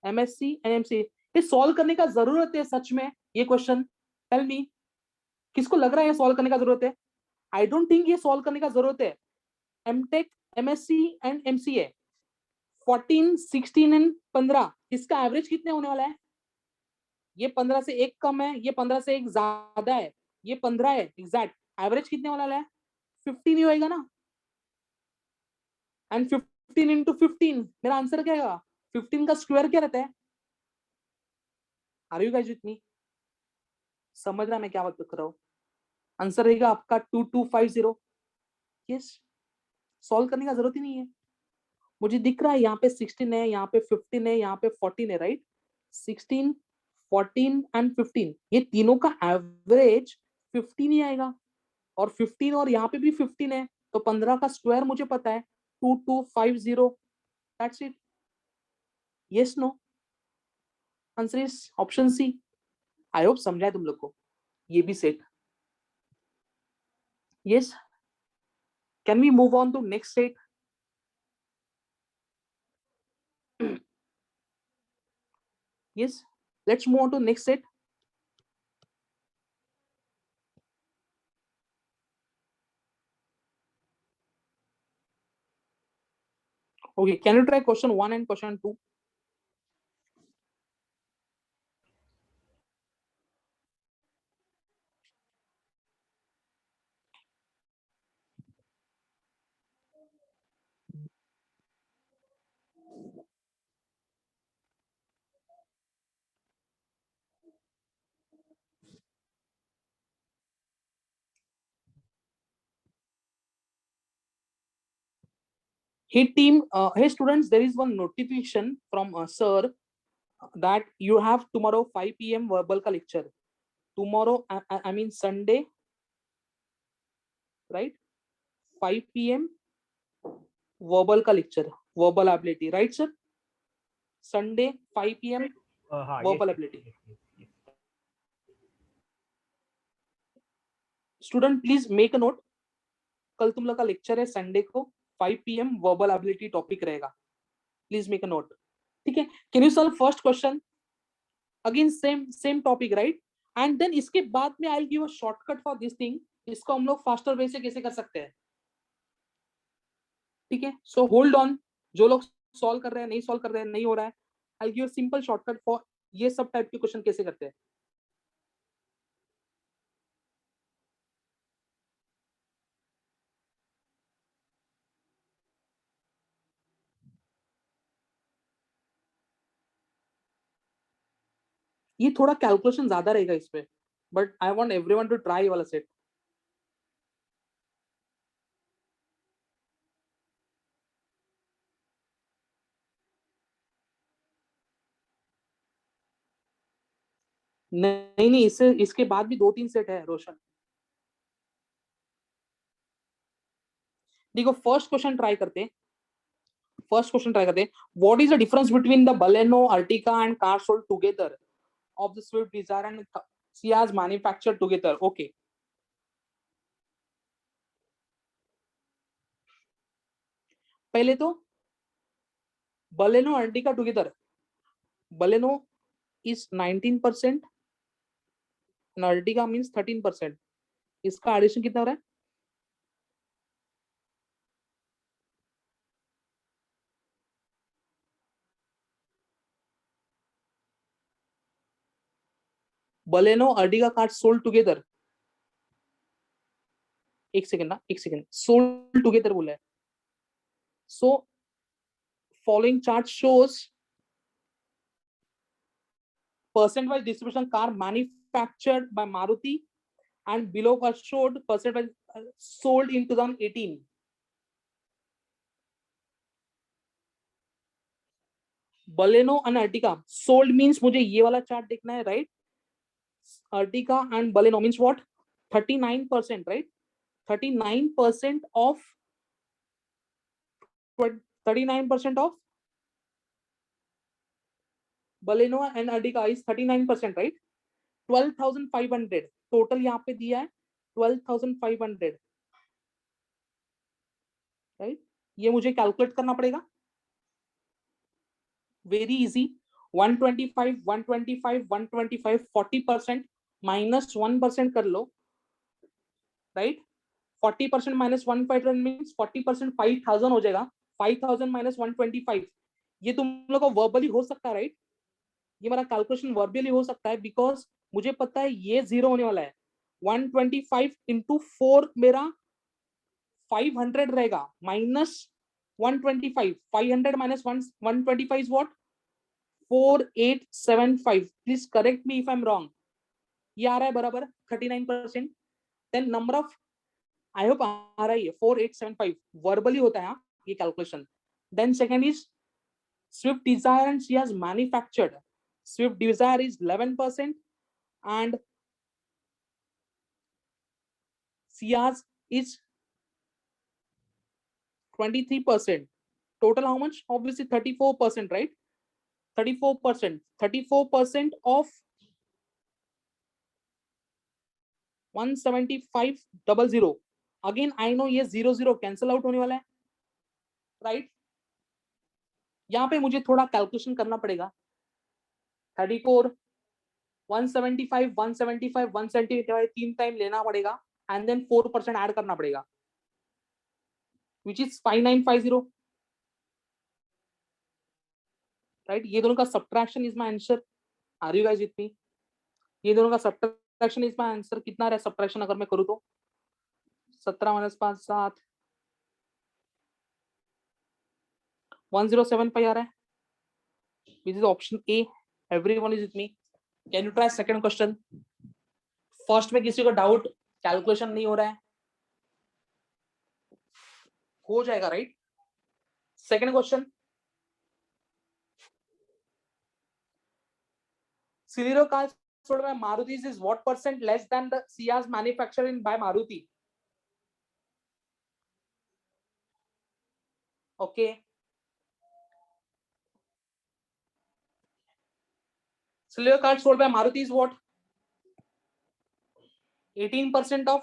MSc and MCA. ये solve करने का जरूरत है सच में ये question? Tell me, किसको लग रहा है ये सॉल्व करने का जरूरत है? आई डोंट थिंक ये सॉल्व करने का जरूरत है। MTech MSc and MCA 14 16 and 15, इसका एवरेज कितने होने वाला है? ये 15 से एक कम है, ये 15 से एक ज्यादा है, ये 15 है एग्जैक्ट। एवरेज कितने होने वाला है? 15 ही होएगा ना। एंड 15 इंटू 15, मेरा आंसर क्या आएगा? 15 का स्क्वायर क्या रहता है? Are you guys with me? समझ रहा मैं क्या बात कर रहा हूँ? आंसर रहेगा आपका 2250। यस, सॉल्व करने का जरूरत ही नहीं है। मुझे दिख रहा है यहाँ पे 16 है, यहाँ पे 15 है, यहाँ पे 14 है, राइट? 16, 14 एंड 15, ये तीनों का एवरेज 15 ही आएगा, और 15 और यहाँ पे भी 15 है, तो 15 का स्क्वायर मुझे पता है 2250। That's it. Yes, no? Answer is option C. I hope समझा है तुम लोग को ये भी set. Yes, can we move on to next set? Yes, let's move on to next set. Okay, can you try question 1 and question 2? Hey team, hey students, there is one notification from sir that you have tomorrow 5 p.m. verbal ka lecture. Tomorrow, I mean Sunday, right? 5 p.m. verbal ka lecture, verbal ability, right sir? Sunday 5 p.m. हाँ, verbal yes, ability. yes, yes, yes. Student, please make a note. कल तुम लोग का lecture है Sunday को 5 p.m. Verbal ability topic रहेगा. Please make a note. ठीक है? Can you solve first question? Again same topic, right? And then इसके बाद में I will give a shortcut for this thing. इसको हम लोग फास्टर वे से कैसे कर सकते हैं? ठीक है, सो होल्ड ऑन. जो लोग सॉल्व कर रहे हैं, नहीं सॉल्व कर रहे हैं, नहीं हो रहा है, I will give a simple shortcut for ये सब टाइप के क्वेश्चन कैसे करते हैं. ये थोड़ा कैलकुलेशन ज्यादा रहेगा इस पे, but I want everyone to try वाला सेट. नहीं नहीं, इससे इसके बाद भी 2-3 सेट है रोशन. देखो फर्स्ट क्वेश्चन ट्राई करते हैं. What is the difference between the Baleno, Ertiga and car sold together of the Swift desire and Ciaz manufactured together? Okay, पहले तो Baleno Ertiga together. Baleno is 19% and Ertiga means 13%. इसका addition कितना हो रहा है? Baleno Ertiga car sold together. एक second ना, एक सेकंड. सोल्ड टुगेदर बोला है. So following chart shows percent wise distribution car manufactured by Maruti, and below was showed percent wise sold in 2018. Baleno and Ertiga sold means मुझे ये वाला chart देखना है, right? Ertiga and Baleno means what? 39%, right? 39% of 39% of Baleno and Ertiga is 39%, right? 12,500 total यहाँ पे दिया है. 12,500, right? ये मुझे कैलकुलेट करना पड़ेगा. Very easy. 125 125 125 40% माइनस 1% कर लो, राइट? 40% माइनस 1 मीन्स 40% 5,000 हो जाएगा. 5,000 माइनस 125, ये तुम लोग को वर्बली हो सकता है, राइट? ये मेरा कैलकुलेशन वर्बली हो सकता है बिकॉज मुझे पता है ये जीरो होने वाला है. 125 इंटू 4 मेरा 500 रहेगा, minus 125. 500 minus 125 is what? 4875. Please correct me if I'm wrong. ये आ रहा है बराबर 39%. Then number of, I hope आ रहा है 4875 वर्बली होता है ये calculation. Then second is Swift Desire and she has manufactured. Swift Desire is 11% and Ciaz is 23%. Total how much? Obviously 34%, right? 34%. 34% of 17500. Again, I know ये 00 cancel out होने वाला है, right? यहाँ पे मुझे थोड़ा कैलकुलेशन करना पड़ेगा. 34, 175, 175, 175 तीन टाइम लेना पड़ेगा and then 4% ऐड करना पड़ेगा, which is 5950. राइट, ये दोनों का subtraction is my answer. Are you guys with me? ये दोनों का सब्ट्रैक्शन इज माय आंसर. कितना रहा सब्ट्रैक्शन अगर मैं करूं तो 17 - 5 7 1075 आ रहा है, which is option A. everyone is with me. can you try second question? First में किसी को डाउट, कैलकुलेशन नहीं हो रहा है, हो जाएगा right. Second question, Celerio cars sold by Maruti is what percent less than the Ciaz manufactured by Maruti? Okay. Celerio cars sold by Maruti is what? 18% of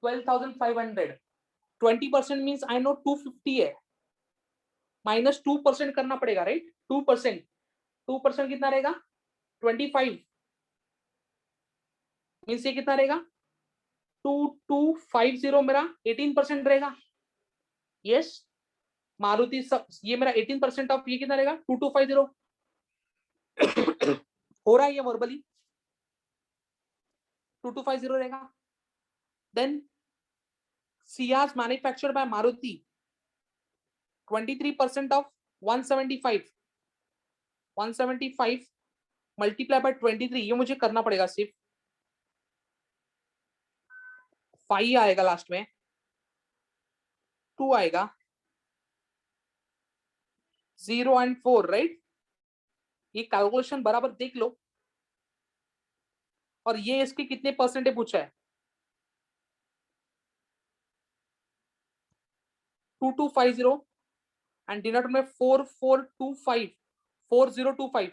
12,500. 20% means I know 250 है, minus 2% करना पड़ेगा right. 2%, 2% कितना रहेगा? 25 means ये कितना रहेगा? 2250 मेरा 18% रहेगा. यस, मारुति सब ये मेरा 18% ऑफ ये कितना रहेगा? 2250 हो रहा है ये वर्बली 2250 रहेगा. Then Ciaz manufactured by Maruti 23% of 175 multiply by 23, ये मुझे करना पड़ेगा सिर्फ 5 आएगा लास्ट में, 2 आएगा, 0 एंड 4 राइट. ये कैलकुलेशन बराबर देख लो. और ये इसके कितने परसेंट पूछा है? 2250 एंड डिनोट में 4425 4025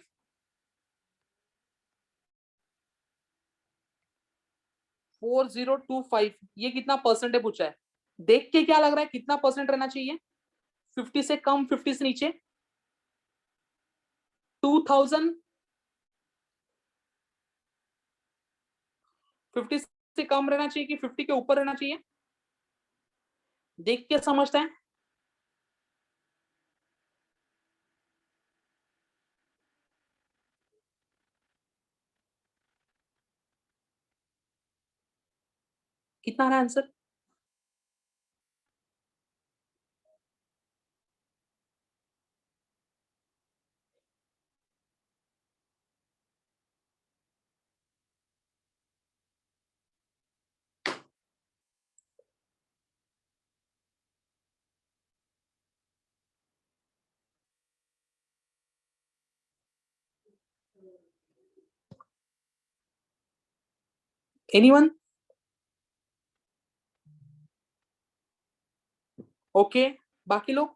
4025. ये कितना परसेंट पूछा है? देख के क्या लग रहा है कितना परसेंट रहना चाहिए? 50 से कम, 50 से नीचे 2000, 50 से कम रहना चाहिए कि 50 के ऊपर रहना चाहिए? देख के समझते हैं. कितना रहा आंसर? एनीवन? ओके, बाकी लोग?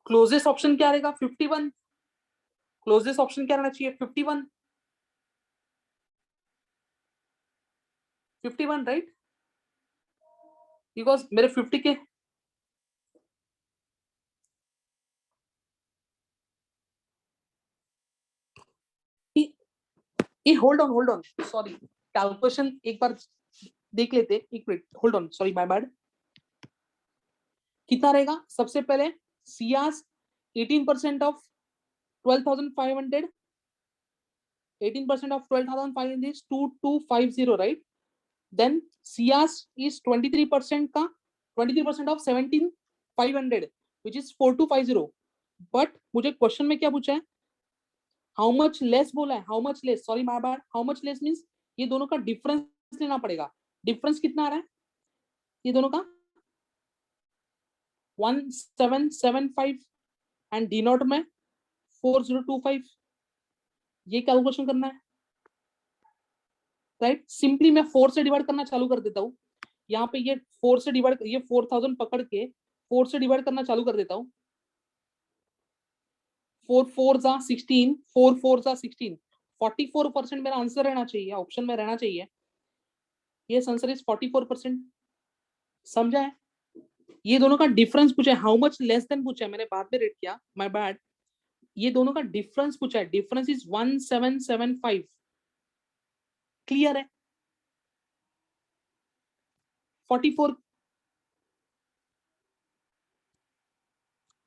क्लोजेस्ट ऑप्शन क्या रहेगा? 51. क्लोजेस्ट ऑप्शन क्या रहना चाहिए? 51. 51 राइट, बिकॉज मेरे 50 के होल्ड ऑन सॉरी, कैलकुलेशन एक बार देख लेते. एक minute hold on, sorry my bad. कितना रहेगा? सबसे पहले Ciaz 18% of 12,500, 18% of 12,500 is 2250 right. Then Ciaz is 23% का 23% of 17 500 which is 4250, बट मुझे क्वेश्चन में क्या पूछा है, हाउ मच लेस बोला है, how much less, sorry my bad, how much less means ये दोनों का डिफरेंस लेना पड़ेगा। डिफरेंस कितना आ रहा है ये दोनों का, 1775 एंड डी नॉट में 4025, ये कैलकुलेशन करना है, राइट। सिंपली मैं 4 से डिवाइड करना चालू कर देता हूँ, यहाँ पे ये 4 से डिवाइड, ये 4000 पकड़ के 4 से डिवाइड करना चालू कर देता हूँ। 4 4 जा 16, 4 4 जा 16, 44% मेरा आंसर रहना चाहिए, ऑप्शन में रहना चाहिए। ये आंसर इज 44%। समझा है? ये दोनों का डिफरेंस पूछा है, हाउ मच लेस देन पूछा है, मैंने बाद में रेट किया, माय बैड। ये दोनों का डिफरेंस पूछा है, डिफरेंस इज 1775। क्लियर है? 44,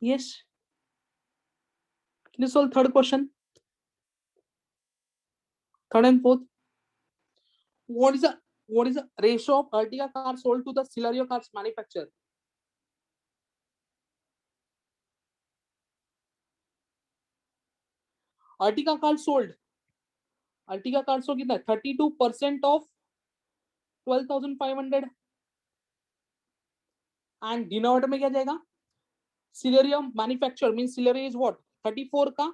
yes. Can you solve third question? Third and fourth. What is the ratio of Ertiga cars sold to the Celerio cars manufacturer? Ertiga cars sold. Ertiga cars sold कितना? 32% of 12,500. And denominator में क्या जाएगा? Celerio manufacturer means Celerio is what? 34 का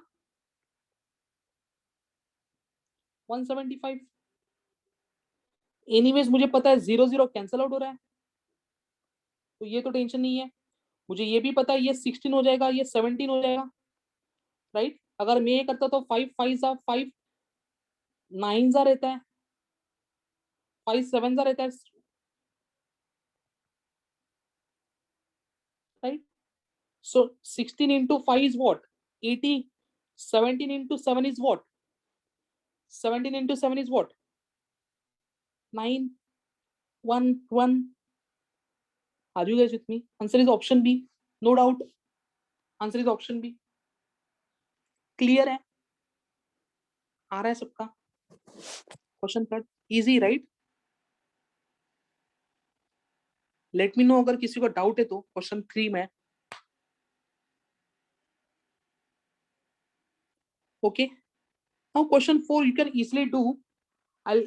175. Anyways मुझे पता है 0 0 cancel out हो रहा है, तो ये तो टेंशन नहीं है। मुझे ये भी पता है ये 16 हो जाएगा, ये 17 हो जाएगा, राइट। अगर मैं ये करता तो 5 5 जा 5 9 जा रहता है, 5 7 जा रहता है, right. So 16 into 5 is what? 80. 17 into 7 is what? 17 into 7 is what? 9 1 1. Are you guys with me? Answer is option B, no doubt. Answer is option B. Clear है? आ रहा है सबका? Question third easy, right? Let me know अगर किसी को doubt है तो क्वेश्चन 3 में। Okay, now question 4 you can easily do. I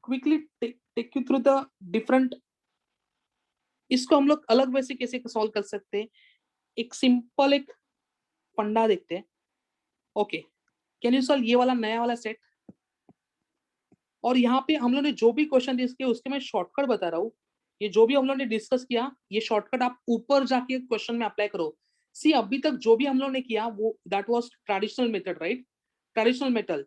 quickly take you through the different. इसको हम लोग अलग वे से कैसे सॉल्व कर सकते हैं, एक सिंपल एक फंडा देखते हैं। ओके, कैन यू सॉल्व ये वाला नया वाला सेट? और यहाँ पे हम लोग ने जो भी क्वेश्चन डिस्कस किया उसके मैं शॉर्टकट बता रहा हूँ। ये जो भी हम लोग ने डिस्कस किया ये शॉर्टकट आप ऊपर जाके क्वेश्चन में अप्लाई करो। सी अभी तक जो भी हम लोग ने किया वो that was traditional method, right. Traditional method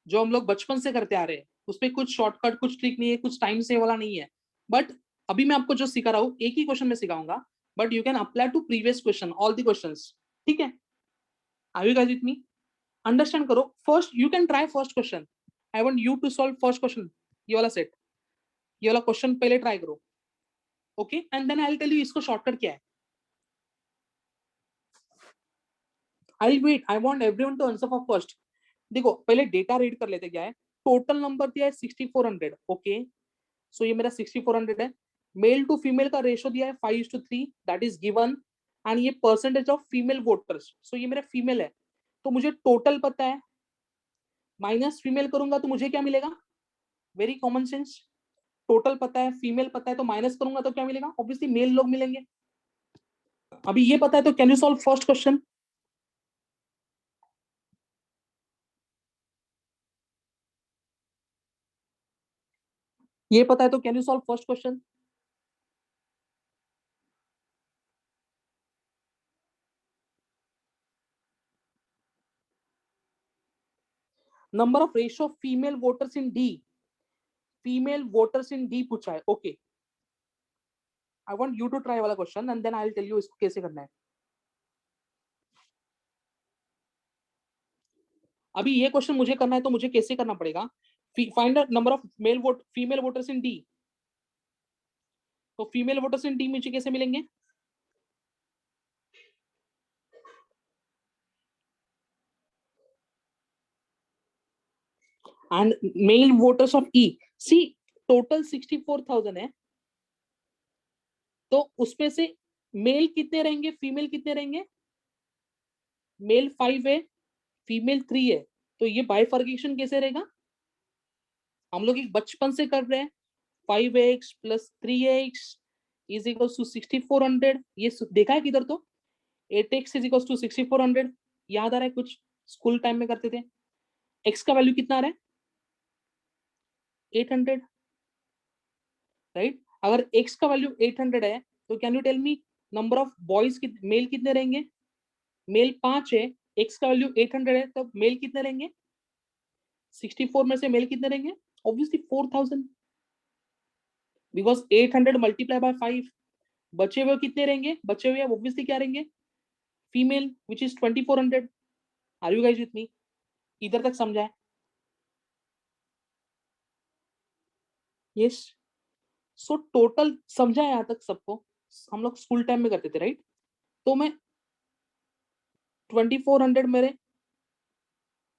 जो हम लोग बचपन से करते आ रहे हैं, उसपे कुछ शॉर्टकट कुछ ट्रिक नहीं है, कुछ टाइम से वाला नहीं है। बट अभी मैं आपको जो सिखा रहा हूँ एक ही क्वेश्चन में सिखाऊंगा, but you can apply to previous question, all the questions. ठीक है? Are you guys with me? Understand करो। First you can try first question. I want you to solve first question, ये वाला सेट, ये वाला question पहले try करो। Okay, and then I will tell you इसको शॉर्टकट क्या है। I will wait, I want everyone to answer for first. देखो पहले डेटा रीड कर लेते, क्या है टोटल नंबर दिया है 6400। ओके, सो ये मेरा 6400 है। मेल टू फीमेल का रेशो दिया है 5:3, दैट इज गिवन। एंड ये परसेंटेज ऑफ फीमेल वोटर्स, सो ये मेरा फीमेल है, तो मुझे टोटल पता है, माइनस फीमेल करूंगा तो मुझे क्या मिलेगा? वेरी कॉमन सेंस, टोटल पता है फीमेल पता है तो माइनस करूंगा तो क्या मिलेगा? ऑब्वियसली मेल लोग मिलेंगे। अभी ये पता है तो can you solve first question? ये पता है तो can you solve first question? Number of ratio of female voters in D, female voters in D पूछा है। Okay, I want you to try वाला question and then I will tell you इसको कैसे करना है। अभी ये क्वेश्चन मुझे करना है तो मुझे कैसे करना पड़ेगा? Find the number of female voters in D. तो फीमेल वोटर्स इन डी मुझे कैसे मिलेंगे? And male voters of E, C total 64,000 है, तो उसमें से मेल कितने रहेंगे, फीमेल कितने रहेंगे? मेल 5 है, फीमेल 3 है, तो ये बाइफर्केशन कैसे रहेगा? हम लोग एक बचपन से कर रहे हैं, 5x + 3x is equal to 6400, ये देखा है किधर? तो 8x इज इक्वल टू 6400, याद आ रहा है कुछ? स्कूल टाइम में करते थे। x का वैल्यू कितना आ रहा है? 800, राइट? अगर x का वैल्यू 800 है तो can you tell me number of boys male कितने रहेंगे? मेल 5 है, x का वैल्यू 800 है, तो मेल कितने रहेंगे? 64 में से मेल कितने रहेंगे? ऑब्वियसली 4000, बिकॉज 800 मल्टीप्लाई बाय 5, बचे हुए कितने रहेंगे? बचे हुए ऑब्वियसली क्या रहेंगे? Female, which is 2400। Are you guys with me? इधर तक समझा है? यस। सो टोटल समझा है यहाँ तक सबको? हम लोग स्कूल टाइम में करते थे, राइट? तो मैं 2400 मेरे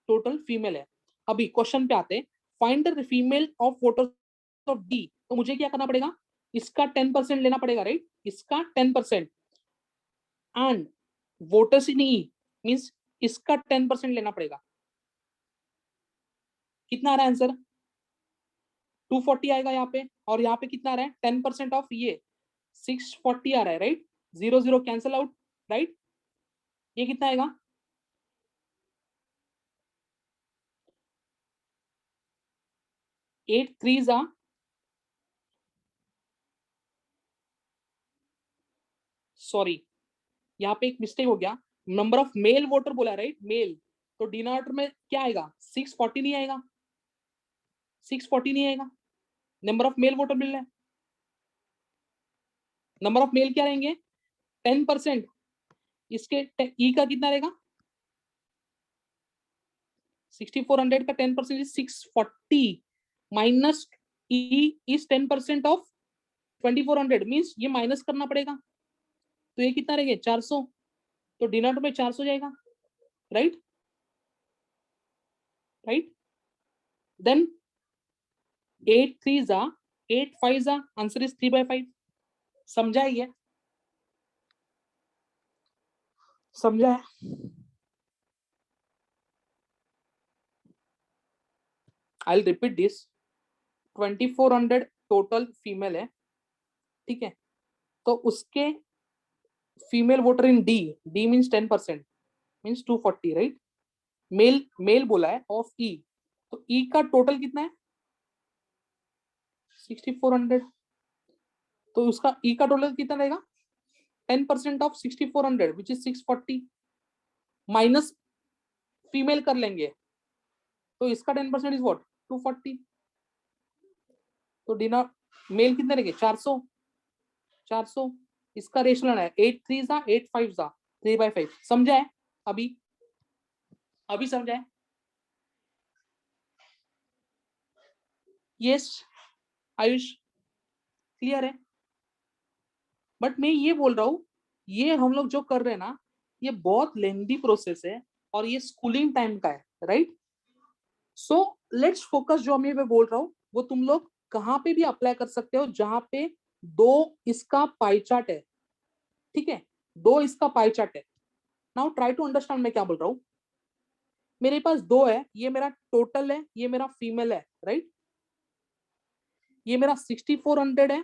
टोटल फीमेल है। अभी क्वेश्चन पे आते हैं, find the female of voters of D. तो मुझे क्या करना पड़ेगा? इसका 10% लेना पड़ेगा, राइट? इसका 10%, and voters in E means इसका 10% लेना पड़ेगा। कितना आ रहा है आंसर? 240 आएगा यहाँ पे, और यहाँ पे कितना आ रहा है? 10% ऑफ ये 640 आ रहा है, राइट? 0 0 cancel out, right? ये कितना आएगा? 8 3 सॉरी, यहाँ पे एक मिस्टेक हो गया, नंबर ऑफ मेल वोटर बोला, राइट? मेल, तो डिनोमिनेटर में क्या आएगा? 640 नहीं आएगा, 640 नहीं आएगा, नंबर ऑफ मेल वोटर मिल रहा है। नंबर ऑफ मेल क्या रहेंगे? 10%, इसके ई का कितना रहेगा? 6400 का 10% is 640, minus E is 10% of 2400, means ये माइनस करना पड़ेगा, तो ये कितना रहेगा? 400, तो डिनोमिनेटर में 400 जाएगा, right? Right? Then 8 3 8 5 answer is 3/5। समझा है ये? समझा है? I will repeat this. 2400 total female है, ठीक है? तो उसके female voter in D, D means 10%, means 240, right? Male, male बोला है ऑफ ई, तो ई का टोटल कितना है? 6400, तो उसका ई का टोटल कितना रहेगा? 10% of 6400 which is 640, minus female कर लेंगे, तो इसका 10% इज व्हाट? 240, तो डिना मेल कितने रहेंगे? 400, 400, इसका रेशियो लेना है 8 3 8 5 3/5। समझा है? अभी अभी समझा है? यस आयुष, क्लियर है? बट मैं ये बोल रहा हूँ, ये हम लोग जो कर रहे हैं ना, ये बहुत लेंदी प्रोसेस है, और ये स्कूलिंग टाइम का है, राइट? सो लेट्स फोकस, जो मैं बोल रहा हूँ वो तुम लोग कहाँ पे भी अप्लाई कर सकते हो, जहां पे दो इसका पाई चार्ट है, ठीक है? दो इसका पाई चार्ट है। नाउ ट्राई टू अंडरस्टैंड मैं क्या बोल रहा हूँ। मेरे पास दो है, ये मेरा टोटल है, ये मेरा फीमेल है, राइट? ये मेरा 6400 है,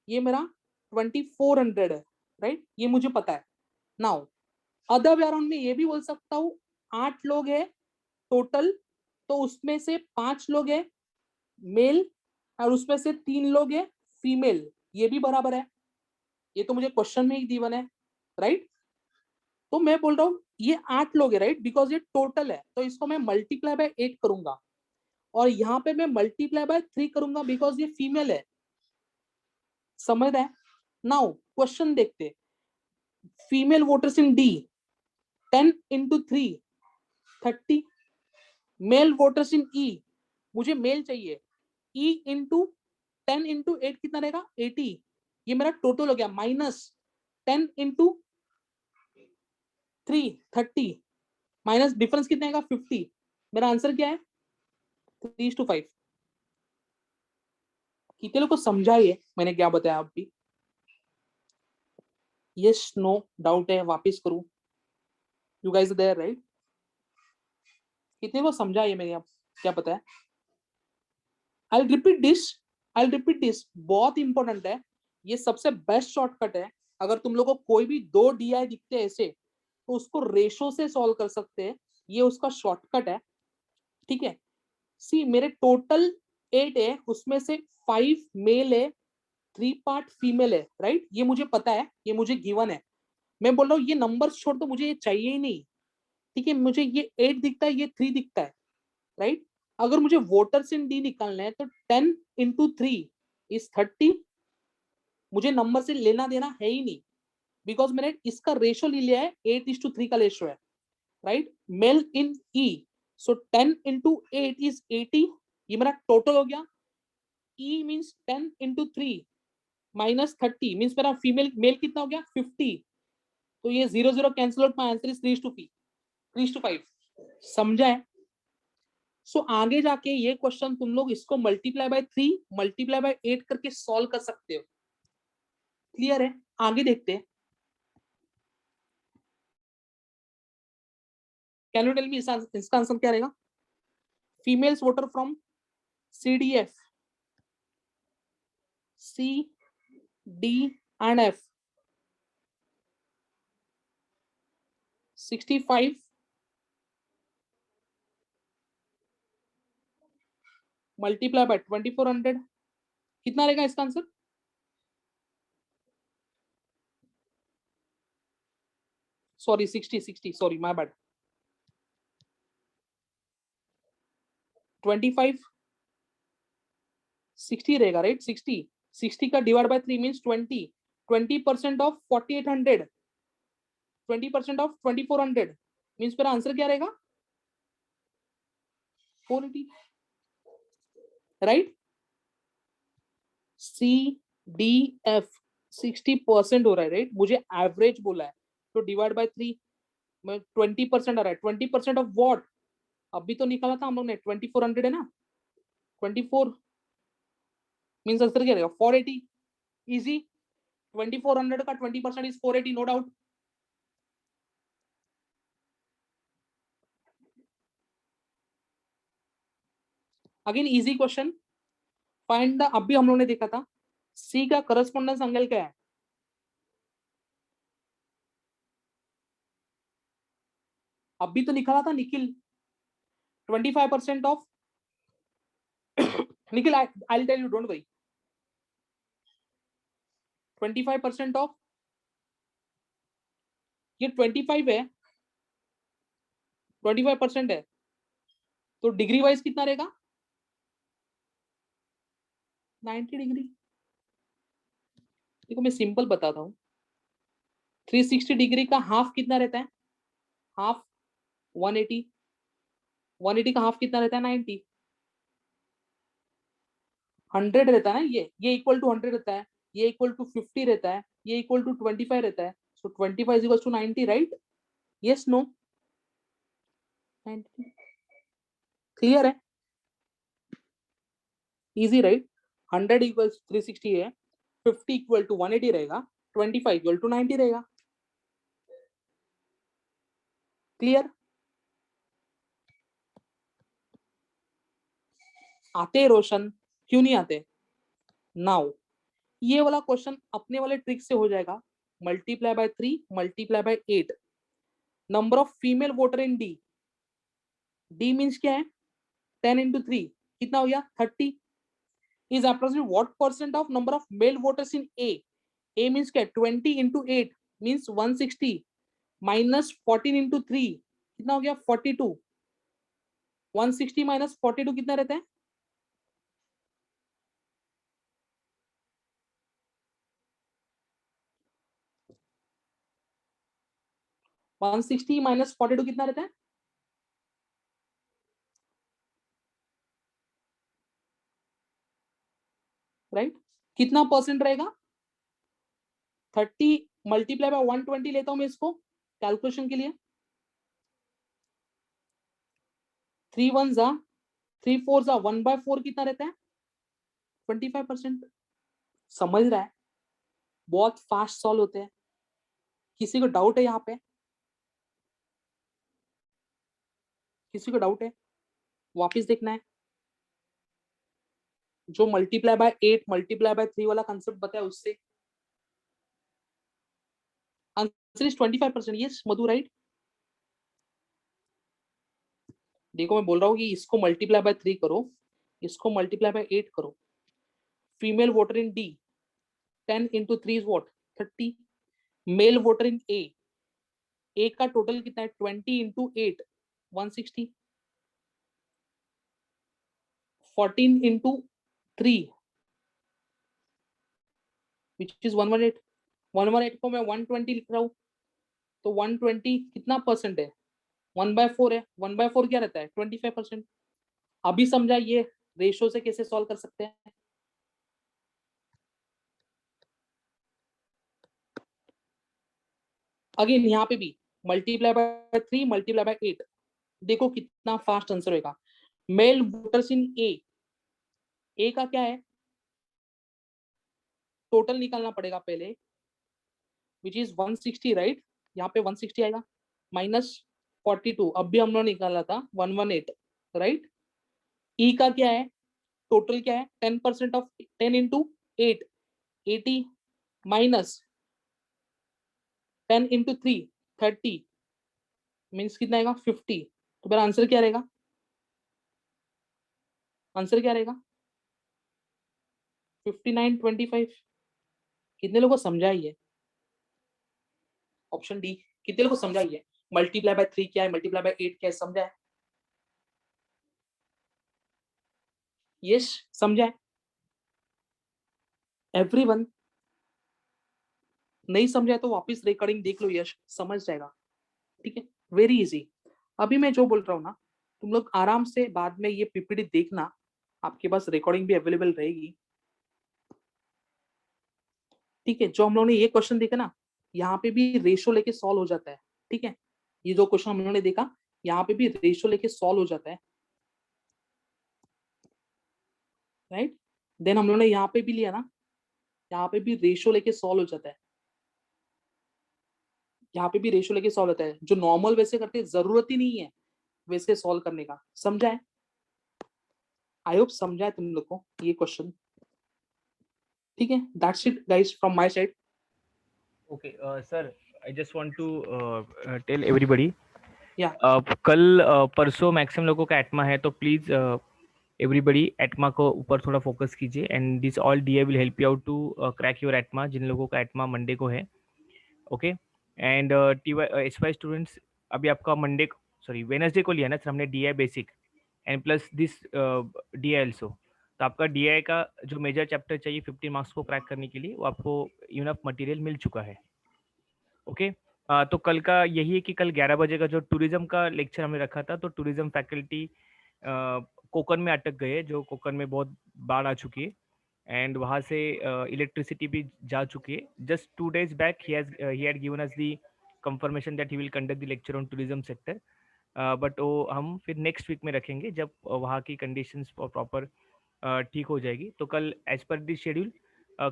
ये मेरा 2400 है, राइट? ये मुझे पता है। नाउ अदर वे अराउंड में ये भी बोल सकता हूँ 8 लोग है टोटल, तो उसमें से 5 लोग है मेल, और उसमें से 3 लोग है फीमेल, ये भी बराबर है। ये तो मुझे क्वेश्चन में ही गिवन है, राइट? तो मैं बोल रहा हूँ ये 8 लोग है, राइट? बिकॉज ये टोटल है, तो इसको मैं मल्टीप्लाई बाय 8 करूंगा, और यहाँ पे मैं मल्टीप्लाई बाय 3 करूंगा, बिकॉज ये फीमेल है। समझ रहे हैं? नाउ क्वेश्चन देखते, female voters in D 10 into 3 30, male voters in E, मुझे मेल चाहिए, ई इंटू 10 इंटू 8 कितना रहेगा? 80, ये मेरा टोटल हो गया, माइनस 10 इंटू 3 30, माइनस डिफरेंस कितना आएगा? 50। मेरा आंसर क्या है? 3:5। कितने लोग को समझा ये मैंने क्या बताया? आप भी यस नो डाउट है, वापस करूं? You guys are there right? कितने को समझा ये मेरे, आप क्या पता है? आई रिपीट दिस, बहुत इंपॉर्टेंट है। ये सबसे बेस्ट शॉर्टकट है। अगर तुम लोग को कोई भी दो डीआई दिखते हैं ऐसे, तो उसको रेशो से सॉल्व कर सकते हैं। ये उसका शॉर्टकट है, ठीक है? सी मेरे टोटल 8 है, उसमें से 5 मेल है, 3 पार्ट फीमेल है, राइट? ये मुझे पता है, ये मुझे गिवन है। मैं बोल रहा हूँ ये नंबर्स छोड़ दो, मुझे ये चाहिए ही नहीं, ठीक है? मुझे ये 8 दिखता है, ये 3 दिखता है, राइट? अगर मुझे वोटर्स इन डी निकालना है तो 10 इंटू 3 इज 30। मुझे नंबर से लेना देना है ही नहीं, बिकॉज मैंने इसका रेशो ले लिया है, 8:3 का रेशो है, right? Male in E, so 10 into 8 is 80। ये मेरा टोटल हो गया। E means 10 into 3 minus 30 means मेरा फीमेल मेल कितना हो गया, 50। तो ये 0 0 cancel out, my answer is 3:5। समझा है? सो आगे जाके ये क्वेश्चन तुम लोग इसको मल्टीप्लाई बाय 3 मल्टीप्लाई बाय 8 करके सॉल्व कर सकते हो। क्लियर है? आगे देखते हैं। कैन यू टेल मी इसका आंसर क्या रहेगा? Females voter from CDF, C, D and F, 65 multiply by 2400, कितना रहेगा इसका answer? Sorry 60, sorry my bad. 25 60 रहेगा, राइट? 60 का divide by 3 means 20% of 4800, 20% of 2400 means मेरा आंसर क्या रहेगा? 480, राइट? CDF 60% हो रहा है, राइट? मुझे एवरेज बोला है, तो डिवाइड बाय 3 में 20% आ रहा है। 20% ऑफ वॉट? अभी तो निकाला था हम लोग ने, 2400 है ना, 24 मीन्स आंसर क्या रहेगा? 480। इजी। 2400 का 20% is 480, no doubt. Again easy question, find the, अभी हम लोग ने देखा था सी का करस्पॉन्डेंस एंगल क्या है? अभी तो निकाला था Nikhil, 25% of Nikhil, I tell you, don't worry. 25% of, ये 25 है, 25% है, तो डिग्री वाइज कितना रहेगा? 90 डिग्री। देखो मैं सिंपल बताता हूँ, 360 डिग्री का हाफ कितना रहता है? हाफ 180, 180 का हाफ कितना रहता है? 90, 100 रहता है ना, ये इक्वल टू 100 रहता है, ये इक्वल टू 50 रहता है, ये इक्वल टू 25 रहता है, so 25 is equal to 90, right? Yes no? 90। Clear है? Easy, right? 100 इक्वल्स 360 है, 50 इक्वल टू 180 रहेगा, 25 इक्वल टू 90 रहेगा। क्लियर? आते रोशन, क्यों नहीं आते? नाउ ये वाला क्वेश्चन अपने वाले ट्रिक से हो जाएगा। Multiply by 3 multiply by 8, number of female voter in D, D means क्या है? 10 इंटू 3 कितना हो गया? 30 is approximately what percent of number of male voters in A means क्या? 20 into 8 means 160 minus 14 into 3 कितना हो गया? 42। 160 minus 42 कितना रहता है? 160 minus 42 कितना रहता है? राइट? कितना परसेंट रहेगा? 30 मल्टीप्लाई बाय 120 लेता हूं मैं इसको कैलकुलेशन के लिए। 3 1 जा, 3 4 जा, 1/4 कितना रहता है? 25%। समझ रहा है? बहुत फास्ट सॉल्व होते हैं। किसी को डाउट है यहाँ पे? किसी को डाउट है? वापिस देखना है जो मल्टीप्लाई बाय 8 मल्टीप्लाई बाय 3 वाला कंसेप्ट बताया उससे। Answer is 25%। Yes Madhu, right. देखो मैं बोल रहा हूँ कि इसको मल्टीप्लाई बाय 3 करो, इसको मल्टीप्लाई बाय 8 करो। Female voter in D 10 into 3 is what? 30. Male voter in A का टोटल कितना है? 20 into 8 160. 14 into 3 which is 118. 118 को मैं 120 लिख रहा हूँ, तो 120 कितना परसेंट है? 1/4 है। 1/4 क्या रहता है? 25%। अभी समझा ये रेशो से कैसे सॉल्व कर सकते हैं। अगेन यहाँ पे भी मल्टीप्लाई बाय 3 मल्टीप्लाई बाय 8, देखो कितना फास्ट आंसर होगा। मेल वोटर्स इन ए का क्या है? टोटल निकालना पड़ेगा पहले, विच इज 160, राइट। यहाँ पे 160 आएगा माइनस 42, अब भी हम लोग निकाला था 118, राइट। ई का क्या है? टोटल क्या है? 10% of 10 into 8 80 minus 10 into 3 30 means कितना आएगा? 50। तो मेरा आंसर क्या रहेगा? आंसर क्या रहेगा? 5925। कितने लोगों को समझा ही है? Option D. कितने लोगों को समझा ही है? मल्टीप्लाई बाय 3 क्या है, मल्टीप्लाई बाय 8 क्या है, समझा है? यस समझा है एवरीवन? नहीं समझा है तो वापस रिकॉर्डिंग देख लो, यश समझ जाएगा। ठीक है, वेरी इजी। अभी मैं जो बोल रहा हूँ ना, तुम लोग आराम से बाद में ये पीपीटी देखना, आपके पास रिकॉर्डिंग भी अवेलेबल रहेगी। ठीक है, जो हम लोगों ने ये क्वेश्चन देखा ना, यहाँ पे भी रेशो लेके सॉल्व हो जाता है। ठीक है, ये जो क्वेश्चन हम लोगों ने देखा, यहाँ पे भी रेशो लेके सॉल्व हो जाता है, राइट। देन हम लोगों ने यहाँ पे भी लिया ना, यहाँ पे भी रेशो लेके सॉल्व हो जाता है, यहाँ पे भी रेशो लेके सॉल्व होता है। जो नॉर्मल वैसे करते हैं, जरूरत ही नहीं है वैसे सॉल्व करने का। समझा है? आई होप समझा है तुम लोग को ये क्वेश्चन। ठीक है, that's it guys from my side. Okay, sir, I just want to tell everybody. या कल परसों मैक्सिमम लोगों का एटमा है, तो प्लीज एवरीबडी एटमा को ऊपर थोड़ा फोकस कीजिए, and this all DA will help you out to crack your ATMA, जिन लोगों का एटमा मंडे को है। Okay, and H Y students, अभी आपका मंडे, सॉरी वेनसडे को लिया ना सर हमने DI basic and plus this DI also. तो आपका डीआई का जो मेजर चैप्टर चाहिए 50 मार्क्स को क्रैक करने के लिए, वो आपको इनफ मटेरियल मिल चुका है। ओके, तो कल का यही है कि कल 11 बजे का जो टूरिज्म का लेक्चर हमने रखा था, तो टूरिज्म फैकल्टी कोकन में अटक गए, जो कोकन में बहुत बाढ़ आ चुकी है, एंड वहाँ से इलेक्ट्रिसिटी भी जा चुकी है। Just 2 days back he had given us the confirmation that he will conduct the lecture on tourism sector, but वो हम फिर नेक्स्ट वीक में रखेंगे जब वहाँ की कंडीशंस प्रॉपर ठीक हो जाएगी। तो कल एज पर दी शेड्यूल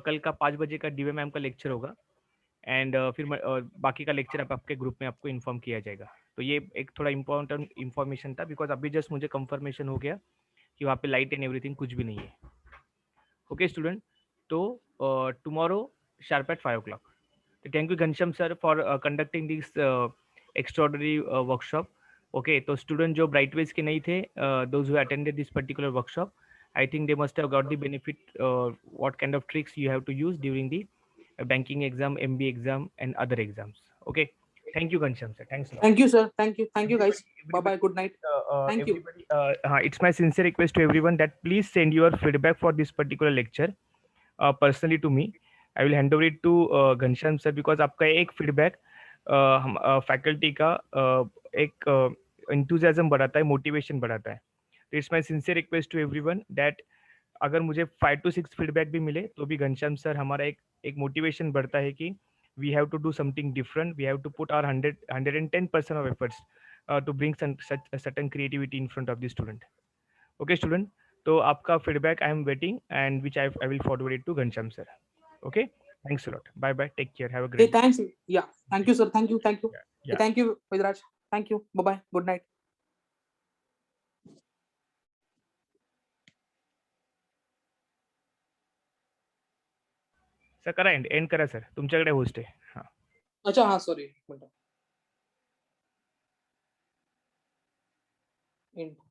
कल का 5 बजे का डीवे मैम का लेक्चर होगा, एंड फिर बाकी का लेक्चर आपके ग्रुप में आपको इन्फॉर्म किया जाएगा। तो ये एक थोड़ा इंपॉर्टेंट इन्फॉर्मेशन था, बिकॉज अभी जस्ट मुझे कंफर्मेशन हो गया कि वहाँ पे लाइट एंड एवरीथिंग कुछ भी नहीं है। ओके स्टूडेंट, तो tomorrow sharp at 5 o'clock। Thank you Ghanshyam sir for conducting this extraordinary workshop. Okay, तो स्टूडेंट जो ब्राइटवेज के नहीं थे, those who attended this particular workshop, I think they must have got the benefit what kind of tricks you have to use during the banking exam, MBA exam, and other exams. Okay. Thank you, Ghanshyam sir. Thanks a lot. Thank you sir, thank you guys, bye bye, Everybody, good night, thank you. everybody, it's my sincere request to everyone that please send your feedback for this particular lecture personally to me. I will hand over it to Ghanshyam sir, because आपका एक feedback हम faculty का एक enthusiasm बढ़ाता है, motivation बढ़ाता है। तो it's my sincere request to everyone that अगर मुझे 5 to 6 फीडबैक भी मिले तो भी घनश्याम सर हमारा एक मोटिवेशन बढ़ता है कि we have to do something different, we have to put our 110% of efforts to bring certain creativity in front of the student. Okay student, तो आपका feedback I am waiting, and which I will forward it to Ghanshyam sir. Okay, thanks a lot. Bye bye. Take care. Have a Hey, great. thanks. Yeah, thank you, sir. Thank you, thank you. Yeah. Hey, Yeah. thank you, Vidraj. Thank you. Bye bye. Good night. Sir करा and करा sir. तुमच्याकडे host आहे. हां. अच्छा, हाँ, sorry. End.